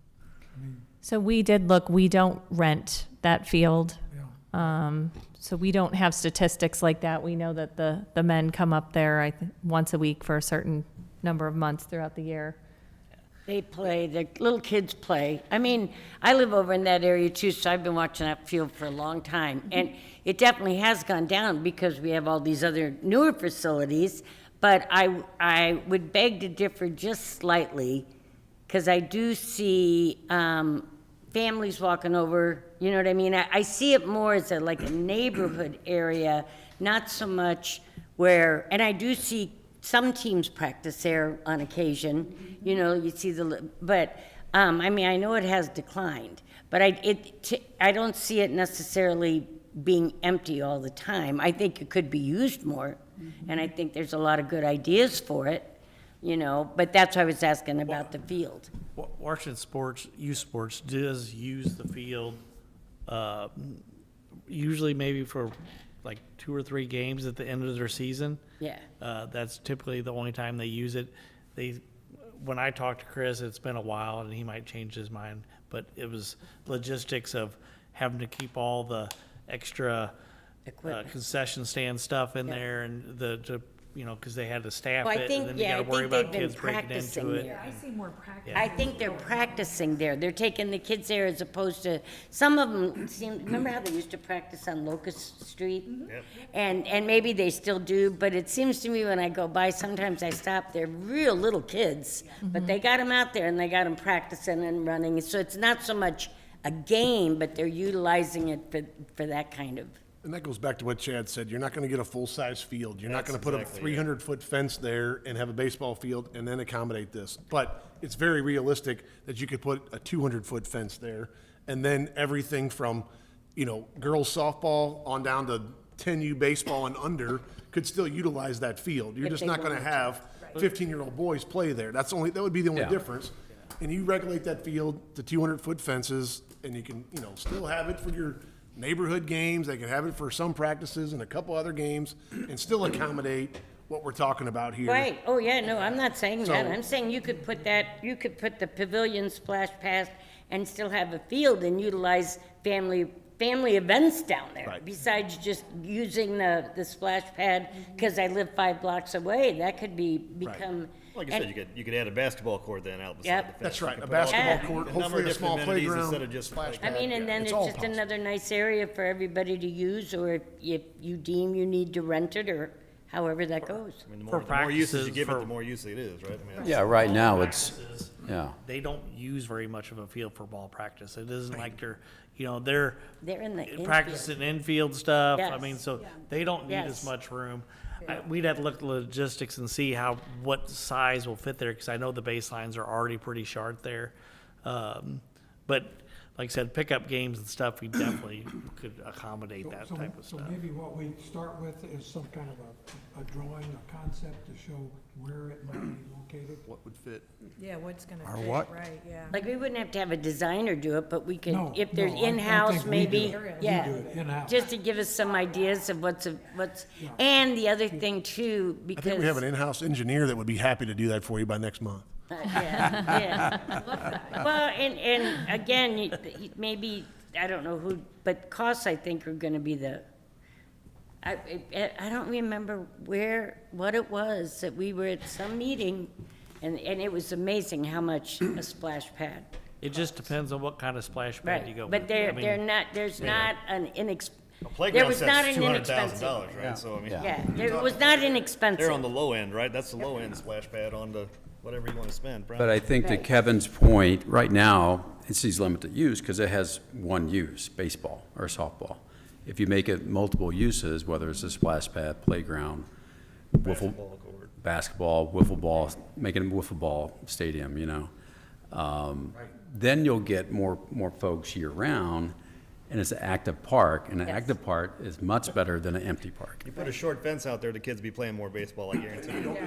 I mean, So we did look, we don't rent that field. yeah. So we don't have statistics like that. We know that the men come up there, once a week for a certain number of months throughout the year. They play, the little kids play. I mean, I live over in that area too, so I've been watching that field for a long time. And it definitely has gone down because we have all these other newer facilities. But I would beg to differ just slightly, because I do see families walking over, you know what I mean? I see it more as like a neighborhood area, not so much where, and I do see some teams practice there on occasion, you know, you see but, I mean, I know it has declined, but I don't see it necessarily being empty all the time. I think it could be used more, and I think there's a lot of good ideas for it, you know, but that's why I was asking about the field. Washington Sports, youth sports does use the field, usually maybe for like 2 or 3 games at the end of their season. Yeah. That's typically the only time they use it. When I talked to Chris, it's been a while and he might change his mind, but it was logistics of having to keep all the extra Equipment. concession stand stuff in Yeah. there and to because they had to staff Well, I it, think, and then you yeah, I gotta worry think about they've been kids breaking practicing into it. there. I see more practice. I think they're practicing there. They're taking the kids there as opposed to, some of them seem, remember how they used to practice on Locust Street? And maybe they still do, but it seems to me when I go by, sometimes I stop, they're real little kids, but they got them out there and they got them practicing and running. So it's not so much a game, but they're utilizing it for that kind of. And that goes back to what Chad said, you're not gonna get a full-size field. You're not gonna put a 300-foot fence there and have a baseball field and then accommodate this. But it's very realistic that you could put a 200-foot fence there, and then everything from, girls softball on down to 10U baseball and under could still utilize that field. You're If just they not gonna wanted to. have 15-year-old boys play there. That would be the only Yeah. difference. And you regulate that field to 200-foot fences, and you can, still have it for your neighborhood games. They can have it for some practices and a couple other games, and still accommodate what we're talking about here. Right, oh, yeah, no, I'm not saying that. So- I'm saying you could put the pavilion splash pad and still have a field and utilize family events down there. Right. Besides just using the splash pad, because I live 5 blocks away, that could become. Like I and- said, you could add a basketball court then out beside Yep. the fence. That's You right, could a put all basketball Yeah. court, a number hopefully of a different small amenities playground. instead of just splash like- I mean, and then It's it's all just possible. another nice area for everybody to use, or if you deem you need to rent it, or however that goes. I mean, For the more uses you practices, give it, for- the more use it is, right? I mean, Yeah, right now, it's, yeah. They don't use very much of a field for ball practice. It isn't like they're They're in the infield. practicing infield stuff. I Yes. mean, so they don't need Yes. as much room. We'd have to look at the logistics and see what size will fit there, because I know the baselines are already pretty short there. But like I said, pickup games and stuff, we definitely could accommodate that type of So stuff. maybe what we start with is some kind of a drawing, a concept to show where it might be located. What would fit? Yeah, what's gonna Or fit, what? right, yeah. Like, we wouldn't have to have a designer do it, but we could, No, if there's no, I think in-house, we maybe, do it. yeah. We do it in-house. Just to give us some ideas of what's, and the other thing too, I because. think we have an in-house engineer that would be happy to do that for you by next month. Yeah, yeah. Well, and again, maybe, I don't know who, but costs, I think, are gonna be I don't remember what it was, that we were at some meeting, and it was amazing how much a splash pad. It just depends on what kind of splash pad you go Right, with. but they're I mean, not, there's not an A there playground was not set's an $200,000, inexpensive. right? So, I mean, Yeah, there was not inexpensive. they're on the low end, right? That's the low end splash pad on the, whatever you want to spend. But I think to Right. Kevin's point, right now, it sees limited use because it has one use, baseball or softball. If you make it multiple uses, whether it's a splash pad, playground, Basketball court. basketball, wiffle ball, make it a wiffle ball stadium, then you'll get more folks year-round, and it's an active park, and an Yes. active park is much better than an empty park. You put a short fence out there, the kids be playing more baseball, I guarantee you.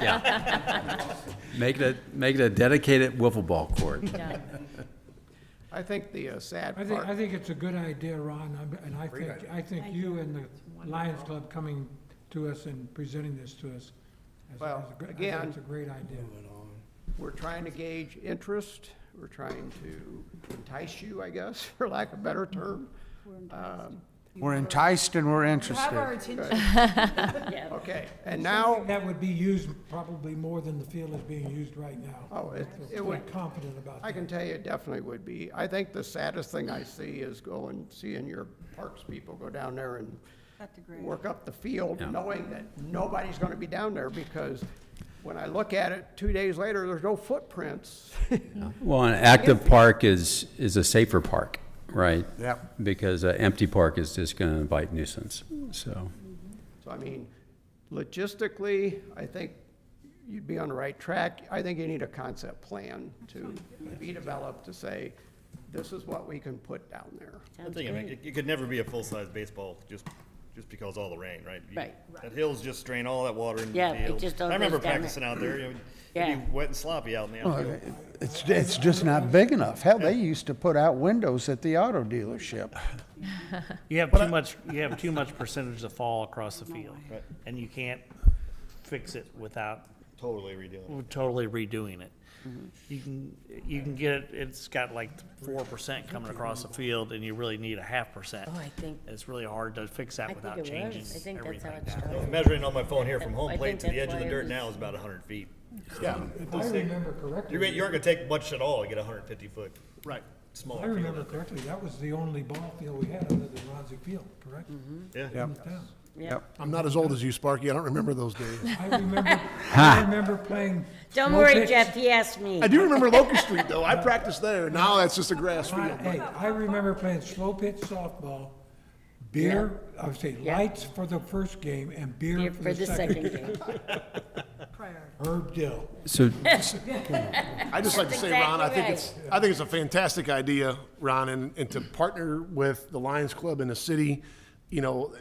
Yeah. Make it a dedicated wiffle ball court. I think the sad I part. think it's a good idea, Ron, and I think you and the Lions Club coming to us and presenting this to us. Well, I think again- it's a great idea. We're trying to gauge interest, we're trying to entice you, I guess, for lack of a better term. We're enticed and we're You have our interested. attention. Okay, and now, That would be used probably more than the field is being used right now. oh, I it feel would, quite confident about I that. can tell you it definitely would be. I think the saddest thing I see is seeing your parks people go down there and work up the field, Yeah. knowing that nobody's gonna be down there, because when I look at it, 2 days later, there's no footprints. Well, an active park is a safer park, right? Yep. Because an empty park is just going to invite nuisance, so. So, I mean, logistically, I think you'd be on the right track. I think you need a concept plan to be developed to say, this is what we can put down there. The thing, I mean, it could never be a full-size baseball just because all the rain, right? Right. That hill's just drain all that water into the Yeah, field. it just all I remember goes down there. practicing out there, it'd Yeah. be wet and sloppy out in the Well, outfield. it's just not big enough. Hell, they used to put out windows at the auto dealership. You have too much percentage of fall across the field, and you can't fix it without Totally redoing. we're totally redoing it. You can get it, it's got like 4% coming across the field, and you really need a 0.5%. Oh, I think, It's really hard to fix that I think without it was. changing I think that's everything how it down. started. Measuring on my phone here from I home think plate to the that's edge of the why it dirt was- now is about 100 feet. Yeah, If I remember correctly. You aren't gonna take much at all to get a 150-foot right. small If I field. remember correctly, that was the only ball field we had other than Ronzik Field, correct? Yeah. In the town. Yeah. I'm not as old as you, Sparky. I don't remember those days. I remember playing. Don't slow worry, pitch. Jeff, he asked me. I do remember Locust Street, though. I practiced there. Now that's just a grass I- field. Hey, I remember playing slow pitch softball, beer, I would say Yeah. lights for the first game and beer Here for the second. game. Herb Dill. So, I just like to say, Ron, I think it's a fantastic idea, Ron, and to partner with the Lions Club in the city. You know,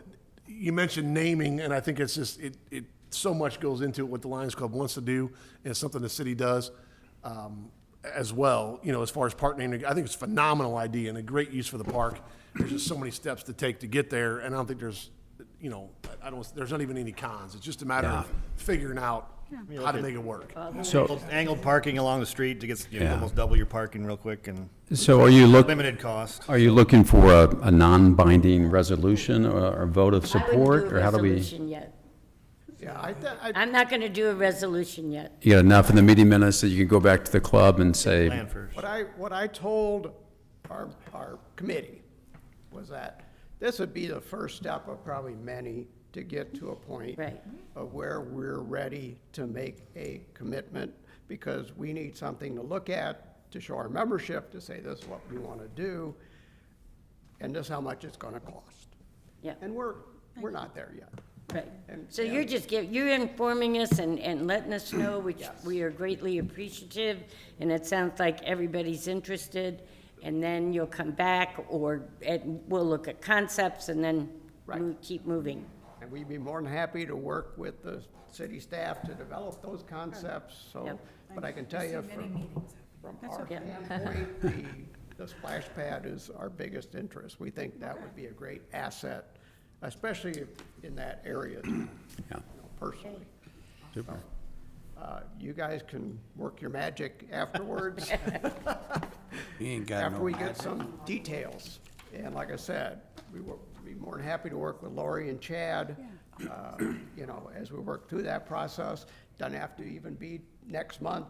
you mentioned naming, and I think it's just it so much goes into it what the Lions Club wants to do, and it's something the city does as well. You know, as far as partnering, I think it's a phenomenal idea and a great use for the park. There's just so many steps to take to get there, and I don't think there's, you know, there's not even any cons. It's just a matter of figuring out how to make it work. so, Angled parking along the street to get, Yeah. almost double your parking real quick and so limited cost. are you looking for a non-binding resolution or vote of I support? wouldn't do Or a how do we, resolution yet. Yeah, I I'm not gonna do a resolution yet. you got enough in the meeting minutes that you can go back to the club and say, Plan first. what I told our committee was that this would be the first step of probably many to get to a point Right. of where we're ready to make a commitment, because we need something to look at to show our membership, to say this is what we want to do, and this is how much it's going to cost. Yeah. And we're not there yet. Right. And- So you're just you're informing us and letting us know, which we are greatly appreciative, and it sounds like everybody's interested, and then you'll come back, and we'll look at concepts, and then Right. keep moving. And we'd be more than happy to work with the city staff to develop those concepts, so, Yep. but I can tell you from our standpoint, the splash pad is our biggest interest. We think that would be a great asset, especially in that area, you know, personally. Super. You guys can work your magic afterwards, You ain't got after no we get some details. And like I said, we will be more than happy to work with Lori and Chad, you know, as we work through that process. Doesn't have to even be next month,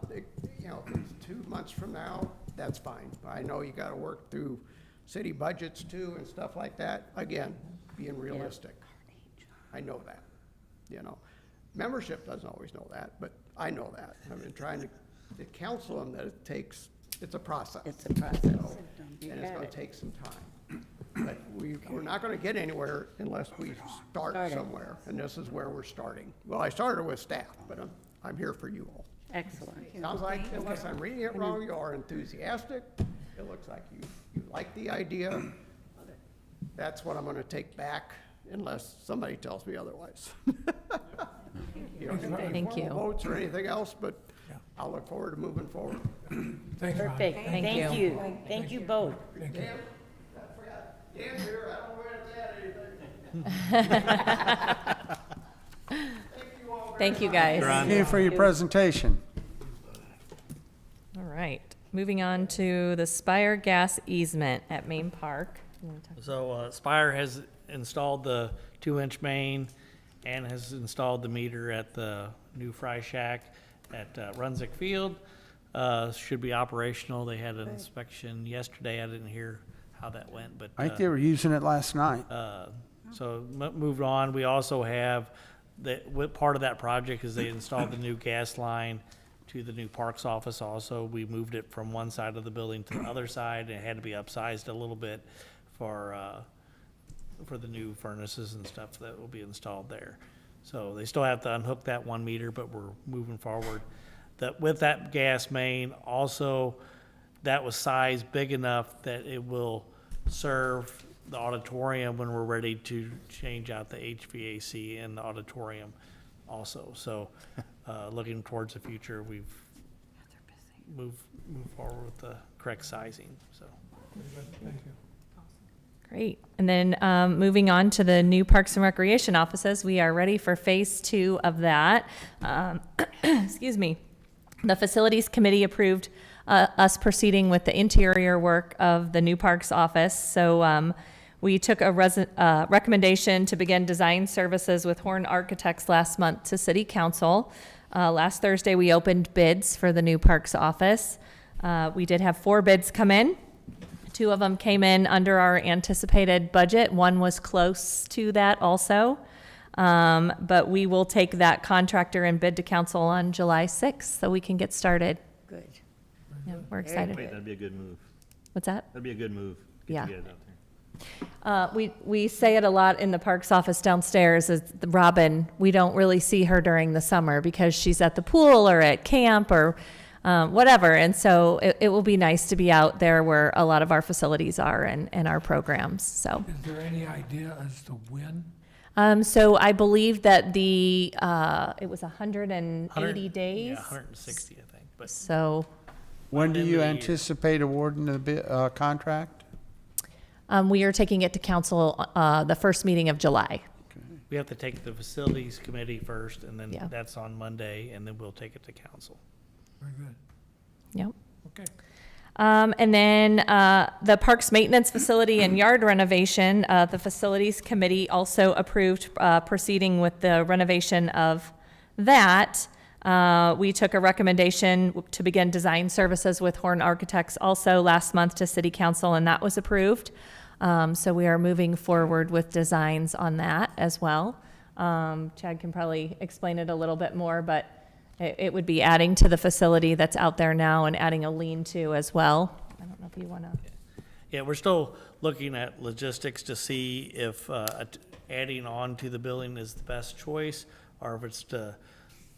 you know, if it's 2 months from now, that's fine. I know you gotta work through city budgets too and stuff like that. Again, being realistic. I know that, you know. Membership doesn't always know that, but I know that. I've been trying to counsel them that it's a process. It's a process. You And it's got gonna it. take some time. But we're not gonna get anywhere unless we start Start it. somewhere, and this is where we're starting. Well, I started with staff, but I'm here for you all. Excellent. Sounds like, unless I'm reading it wrong, you are enthusiastic. It looks like you like the idea. That's what I'm gonna take back unless somebody tells me otherwise. You don't need any Thank you. formal votes or anything else, but I'll look forward to moving forward. Thanks, Ron. Perfect. Thank Thank you. you. Thank you both. Thank you. Dan's here, I don't know where it's at anything. Thank you, guys. Thank you for your presentation. All right, moving on to the Spire gas easement at Main Park. You wanna talk- So Spire has installed the 2-inch main and has installed the meter at the new fry shack at Runzik Field. Should be operational. They had an inspection yesterday. I didn't hear how that went, but. I think they were using it last night. So moved on, we also have, part of that project is they installed the new gas line to the new parks office also. We moved it from one side of the building to the other side. It had to be upsized a little bit for the new furnaces and stuff that will be installed there. So they still have to unhook that 1 meter, but we're moving forward. With that gas main, also, that was sized big enough that it will serve the auditorium when we're ready to change out the HVAC in the auditorium also. So, looking towards the future, we've moved forward with the correct sizing, so. Thank you. Great. And then moving on to the new Parks and Recreation offices, we are ready for phase 2 of that. Excuse me. The Facilities Committee approved us proceeding with the interior work of the new Parks office. So we took a recommendation to begin design services with Horn Architects last month to City Council. Last Thursday, we opened bids for the new Parks office. We did have 4 bids come in. 2 of them came in under our anticipated budget. 1 was close to that also. But we will take that contractor and bid to council on July 6th so we can get started. Good. Yeah, we're excited. Wait, that'd be a good move. What's that? That'd be a good move. Yeah. To get it out there. We say it a lot in the Parks office downstairs is Robin, we don't really see her during the summer because she's at the pool or at camp or whatever. And so it will be nice to be out there where a lot of our facilities are and our programs, so. Is there any idea as to when? So I believe that it was 180 days. Yeah, 160, I think, but. So When do End you of the year. anticipate awarding the contract? we are taking it to council the first meeting of July. We have to take the facilities committee first, and then Yeah. that's on Monday, and then we'll take it to council. Very good. Yep. Okay. And then the Parks Maintenance Facility and Yard Renovation, the Facilities Committee also approved proceeding with the renovation of that. We took a recommendation to begin design services with Horn Architects also last month to City Council, and that was approved. So we are moving forward with designs on that as well. Chad can probably explain it a little bit more, but it would be adding to the facility that's out there now and adding a lean-to as well. I don't know if you want to. Yeah, we're still looking at logistics to see if adding on to the building is the best choice, or if it's to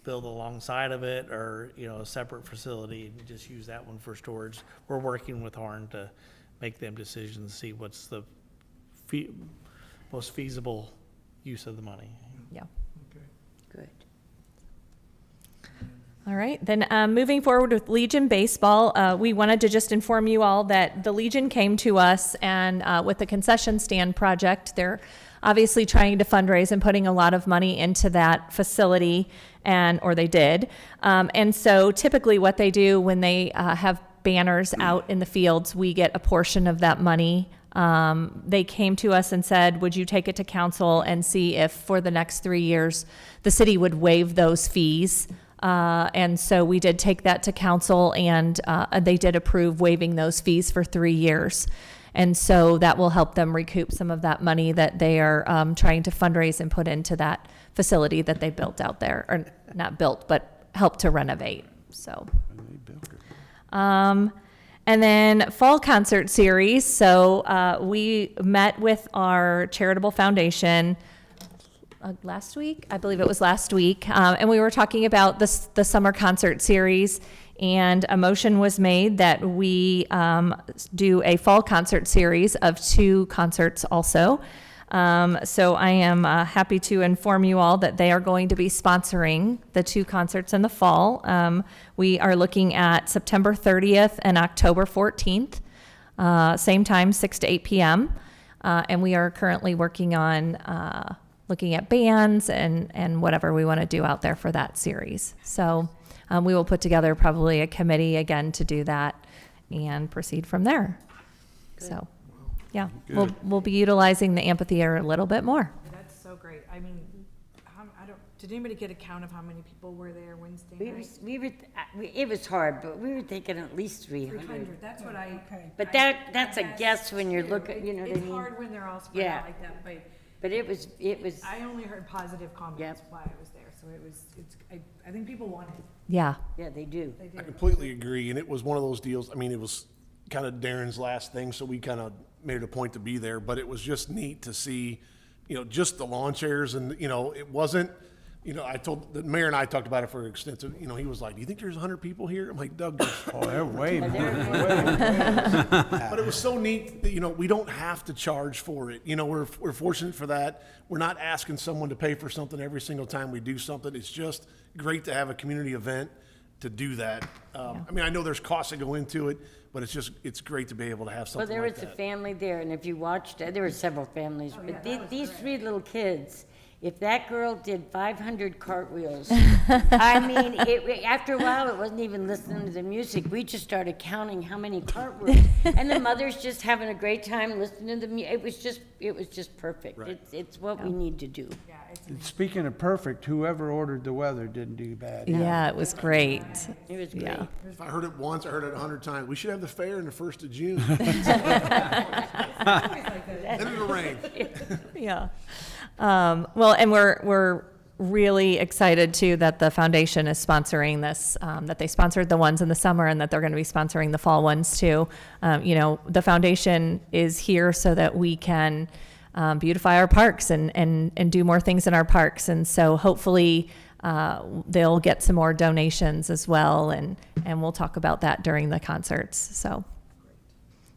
build alongside of it, or, a separate facility and just use that one for storage. We're working with Horn to make them decisions, see what's the most feasible use of the money. Yeah. Okay. Good. All right, then moving forward with Legion Baseball, we wanted to just inform you all that the Legion came to us and with the concession stand project, they're obviously trying to fundraise and putting a lot of money into that facility, or they did. And so typically what they do when they have banners out in the fields, we get a portion of that money. They came to us and said, would you take it to council and see if for the next 3 years, the city would waive those fees? And so we did take that to council, and they did approve waiving those fees for 3 years. And so that will help them recoup some of that money that they are trying to fundraise and put into that facility that they built out there, or not built, but helped to renovate, so. And then fall concert series. So we met with our charitable foundation last week, I believe it was last week, and we were talking about the summer concert series, and a motion was made that we do a fall concert series of 2 concerts also. So I am happy to inform you all that they are going to be sponsoring the 2 concerts in the fall. We are looking at September 30th and October 14th, same time, 6 to 8 p.m. And we are currently working on looking at bands and whatever we want to do out there for that series. So we will put together probably a committee again to do that and proceed from there. So, yeah, we'll be utilizing the amphitheater a little bit more. That's so great. I mean, did anybody get a count of how many people were there Wednesday night? It was hard, but we were thinking at least 300. 300, that's what I. But that's a guess when you're looking, you know what I mean? It's hard when they're all spread Yeah. out like that, but. But it was, I only heard positive comments Yep. while I was there, so I think people want it. Yeah. yeah, they do. They do. I completely agree, and it was one of those deals, I mean, it was kind of Darren's last thing, so we kind of made it a point to be there, but it was just neat to see, just the lawn chairs, and, it wasn't, I told, the mayor and I talked about it for extensive, he was like, do you think there's 100 people here? I'm like, Doug, there's Oh, they're way more. But it was so neat that, we don't have to charge for it. We're fortunate for that. We're not asking someone to pay for something every single time we do something. It's just great to have a community event to do that. I mean, I know there's costs that go into it, but it's great to be able to have Well, something there like was a that. family there, and if you watched, there were several families, but these three little kids, if that girl did 500 cartwheels, I mean, after a while, it wasn't even listening to the music. We just started counting how many cartwheels, and the mother's just having a great time listening to the music. It was just perfect. Right. It's what we need to do. Yeah, it's And speaking of perfect, whoever ordered the weather didn't do bad. Yeah, it was great. It was great. Yeah. If I heard it once, I heard it 100 times. We should have the fair on the 1st of June. Then it'll rain. Yeah. Well, and we're really excited too that the foundation is sponsoring this, that they sponsored the ones in the summer and that they're going to be sponsoring the fall ones too. You know, the foundation is here so that we can beautify our parks and do more things in our parks. And so hopefully they'll get some more donations as well. And we'll talk about that during the concerts. So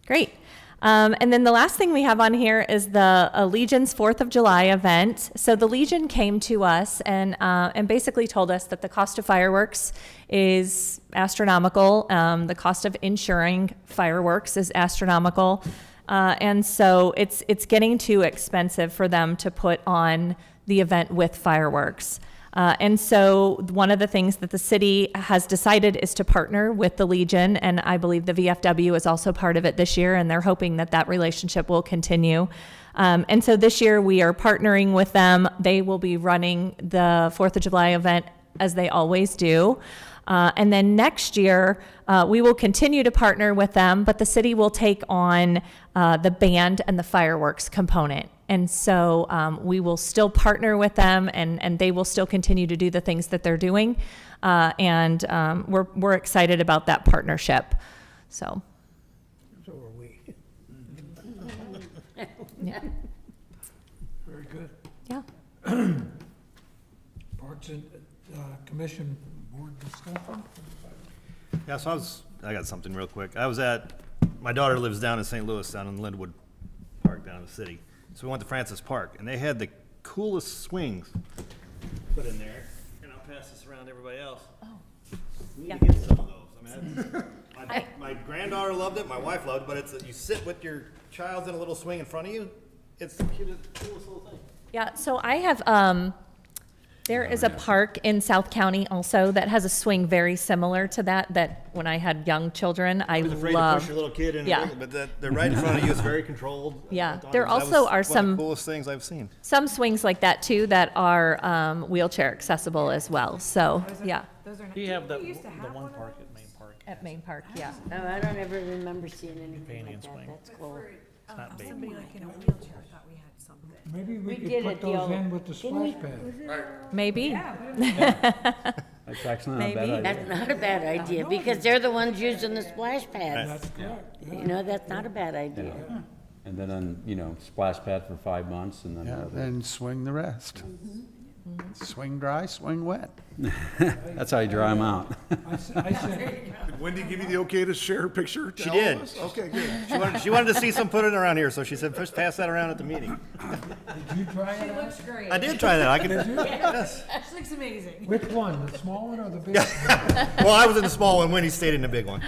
great. And then the last thing we have on here is the Legion's 4th of July event. So the Legion came to us and basically told us that the cost of fireworks is astronomical. The cost of insuring fireworks is astronomical. And so it's getting too expensive for them to put on the event with fireworks. And so one of the things that the city has decided is to partner with the Legion, and I believe the VFW is also part of it this year, and they're hoping that that relationship will continue. And so this year we are partnering with them. They will be running the 4th of July event as they always do. And then next year, we will continue to partner with them, but the city will take on the band and the fireworks component. And so we will still partner with them, and they will still continue to do the things that they're doing. And we're excited about that partnership. So. So are we. Yeah. Very good. Yeah. Parks and Commission Board discussion? Yeah, so I got something real quick. My daughter lives down in St. Louis, down in Linwood Park, down in the city. So we went to Francis Park, and they had the coolest swings put in there. And I'll pass this around to everybody else. Oh. We Yeah. need to get some of those. I mean, my granddaughter loved it, my wife loved it, but you sit with your child in a little swing in front of you. It's the coolest little thing. Yeah, so I have, there is a park in South County also that has a swing very similar to that when I had young children, I I was afraid to love. push your little kid in, Yeah. but they're right in front of you. It's very controlled. Yeah, I thought there that also was are one of some- the coolest things I've seen. Some swings like that too that are wheelchair accessible as well, so, yeah. Those are not. You have the we used to have one of park those? at Main Park. At Main Park, yeah. Oh, I don't ever remember seeing anything Painting like that. swing. That's cool. It's not big. Somebody like in a wheelchair, I thought we had something. Maybe We we could did put it the those old- in with the splash pad. Maybe. That's actually not a bad Maybe. idea. That's not a bad idea, because they're the ones using the splash pads. That's correct, yeah. You know, that's not a bad idea. And then on, splash pad for 5 months and then Yeah, another. then swing the rest. Swing dry, swing wet. That's how you dry them out. I sent, Did Wendy give you the okay to share a picture? to She all of did. us? Okay, good. She wanted to see some put it around here, so she said, "First, pass that around at the meeting." did you try it out? Looks great. I did try that. I could. Yes. She looks amazing. Which one, the small one or the big one? Well, I was in the small one. Wendy stayed in the big one.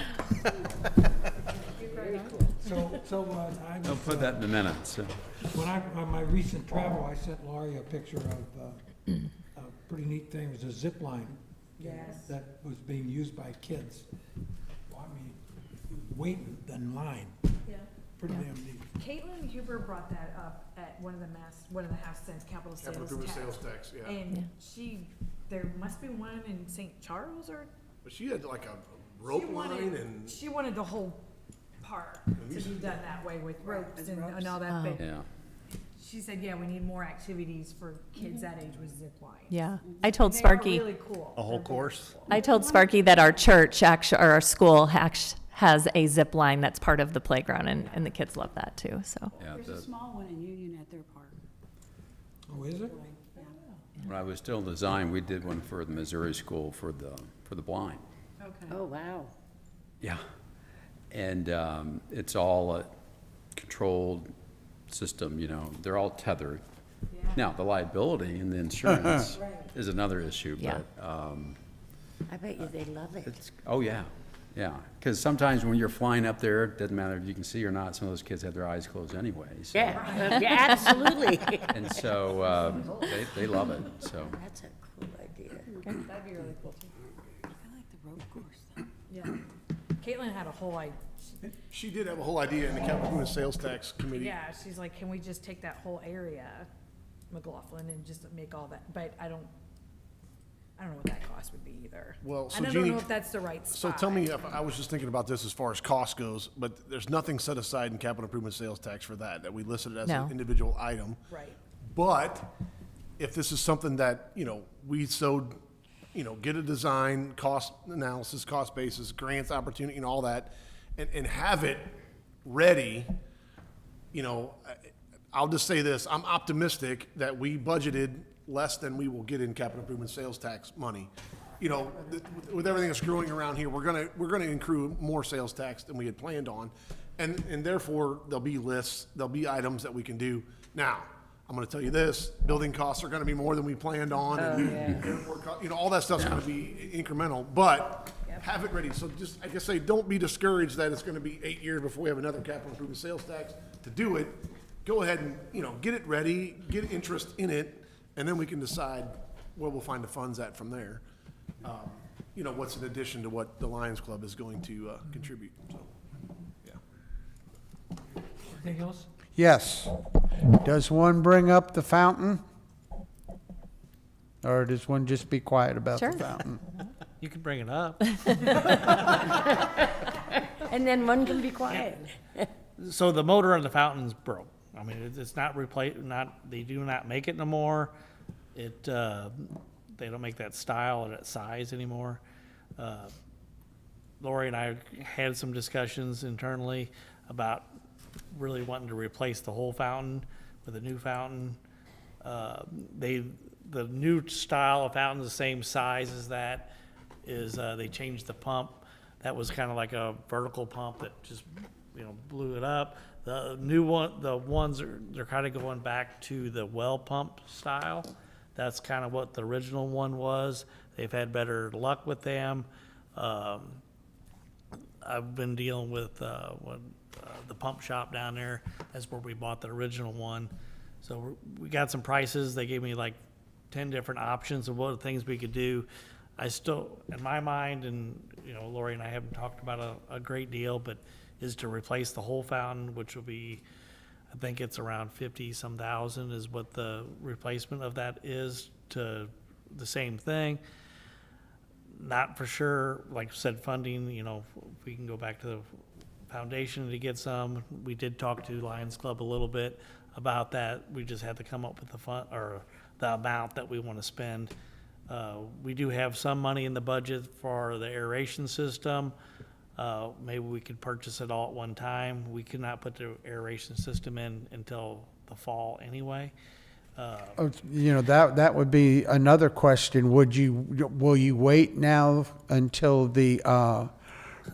So, I was, I'll put that in the minutes. when on my recent travel, I sent Laurie a picture of a pretty neat thing. It was a zip line. Yes. That was being used by kids. I mean, waiting in line. Yeah. Pretty damn neat. Caitlin Huber brought that up at one of the half cents capital Capital sales improvement tax. sales tax, yeah. And there must be one in St. Charles or. But she had like a rope line and. She wanted the whole park to be done that way with ropes and all that, but Yeah. she said, yeah, we need more activities for kids that age with zip lines. Yeah, I told They are Sparky, really cool. A whole course. I told Sparky that our church or our school has a zip line that's part of the playground, and the kids love that too, so. Yeah, There's a small one in Union at their park. Oh, is it? when I was still in design, we did one for the Missouri School for the blind. Okay. Oh, wow. Yeah. And it's all a controlled system, they're all tethered. Now, the liability and the insurance is another issue, Yeah. but I bet you they love it. Oh, yeah, yeah. Because sometimes when you're flying up there, it doesn't matter if you can see or not, some of those kids have their eyes closed anyway. So. Yeah, yeah, absolutely. And so they love it, so. That's a cool idea. That'd be really cool too. I like the road course though. Yeah. Caitlin had a whole She did have a whole idea in the capital improvement sales tax committee. yeah, she's like, can we just take that whole area, McLaughlin, and just make all that, but I don't know what that cost would be either. Well, so And I Jeannie- don't know if that's the right So spot. tell me, I was just thinking about this as far as cost goes, but there's nothing set aside in capital improvement sales tax for that we listed as No. an individual item. Right. But if this is something that, we sowed, get a design, cost analysis, cost basis, grants, opportunity, and all that, and have it ready, I'll just say this, I'm optimistic that we budgeted less than we will get in capital improvement sales tax money. With everything that's growing around here, we're gonna accrue more sales tax than we had planned on. And therefore, there'll be lists, there'll be items that we can do. Now, I'm gonna tell you this, building costs are gonna be more than we planned on. And all that stuff's gonna be incremental, but have it ready. So just, I guess, don't be discouraged that it's gonna be 8 years before we have another capital improvement sales tax to do it. Go ahead and, get it ready, get interest in it, and then we can decide where we'll find the funds at from there. What's in addition to what the Lions Club is going to contribute, so, yeah. Anything else? Yes. Does one bring up the fountain? Or does one just be quiet about the Sure. fountain? You can bring it up. And then one can be quiet. So the motor on the fountain's broke. I mean, it's not they do not make it no more. They don't make that style or that size anymore. Lori and I had some discussions internally about really wanting to replace the whole fountain with a new fountain. The new style of fountain, the same size as that, is they changed the pump. That was kind of like a vertical pump that just blew it up. The new one, they're kind of going back to the well pump style. That's kind of what the original one was. They've had better luck with them. I've been dealing with the pump shop down there. That's where we bought the original one. So we got some prices. They gave me like 10 different options of what things we could do. I still, in my mind, and Lori and I haven't talked about a great deal, but is to replace the whole fountain, which will be, I think it's around 50-some thousand is what the replacement of that is to the same thing. Not for sure, like I said, funding, if we can go back to the foundation to get some. We did talk to Lions Club a little bit about that. We just had to come up with the fund or the amount that we want to spend. We do have some money in the budget for the aeration system. Maybe we could purchase it all at one time. We could not put the aeration system in until the fall anyway. That would be another question. Will you wait now until the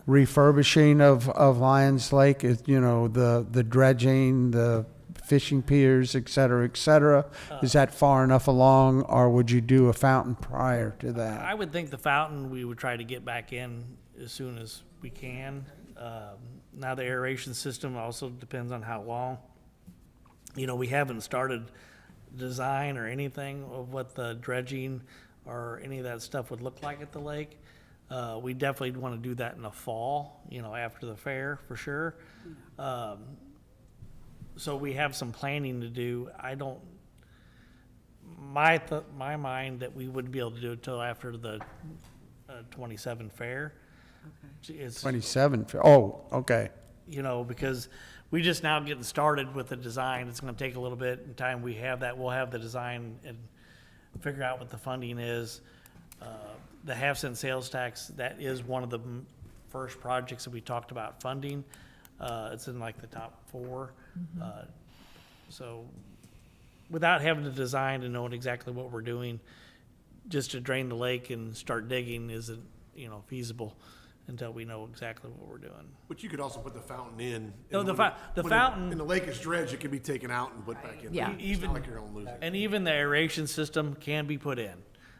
refurbishing of Lions Lake, the dredging, the fishing piers, et cetera, is that far enough along, or would you do a fountain prior to that? I would think the fountain, we would try to get back in as soon as we can. Now the aeration system also depends on how long. We haven't started design or anything of what the dredging or any of that stuff would look like at the lake. We definitely want to do that in the fall, after the fair for sure. So we have some planning to do. My mind that we wouldn't be able to do it till after the 27 fair. It's, 27, oh, okay. because we just now getting started with the design. It's going to take a little bit of time. We have that. We'll have the design and figure out what the funding is. The half-cent sales tax, that is one of the first projects that we talked about funding. It's in like the top 4. So without having to design and knowing exactly what we're doing, just to drain the lake and start digging isn't, feasible until we know exactly what we're doing. But you could also put the fountain in. No, and the when fountain. And the lake is dredged, it can be taken out and put back in. Yeah. It's not like you're gonna lose it. And even the aeration system can be put in.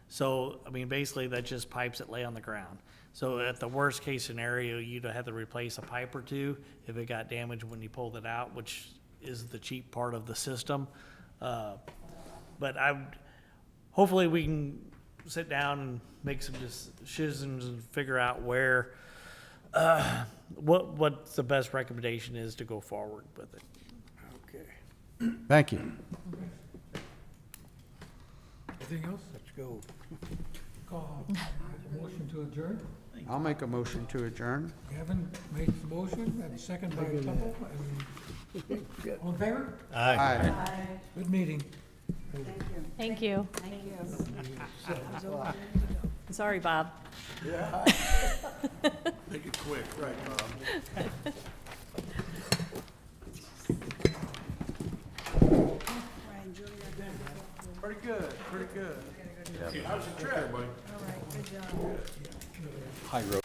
So, I mean, basically, that just pipes that lay on the ground. So at the worst case scenario, you'd have to replace a pipe or two if it got damaged when you pulled it out, which is the cheap part of the system. But hopefully we can sit down and make some decisions and figure out where, what the best recommendation is to go forward with it. Okay. Thank you. Anything else? Let's go. Call, motion to adjourn? I'll make a motion to adjourn. Kevin makes the motion, and second by Tupple. All in favor? Aye. Good meeting. Thank you. Sorry, Bob. Make it quick, right, Bob? Pretty good, pretty good. How's your trip, buddy? High road.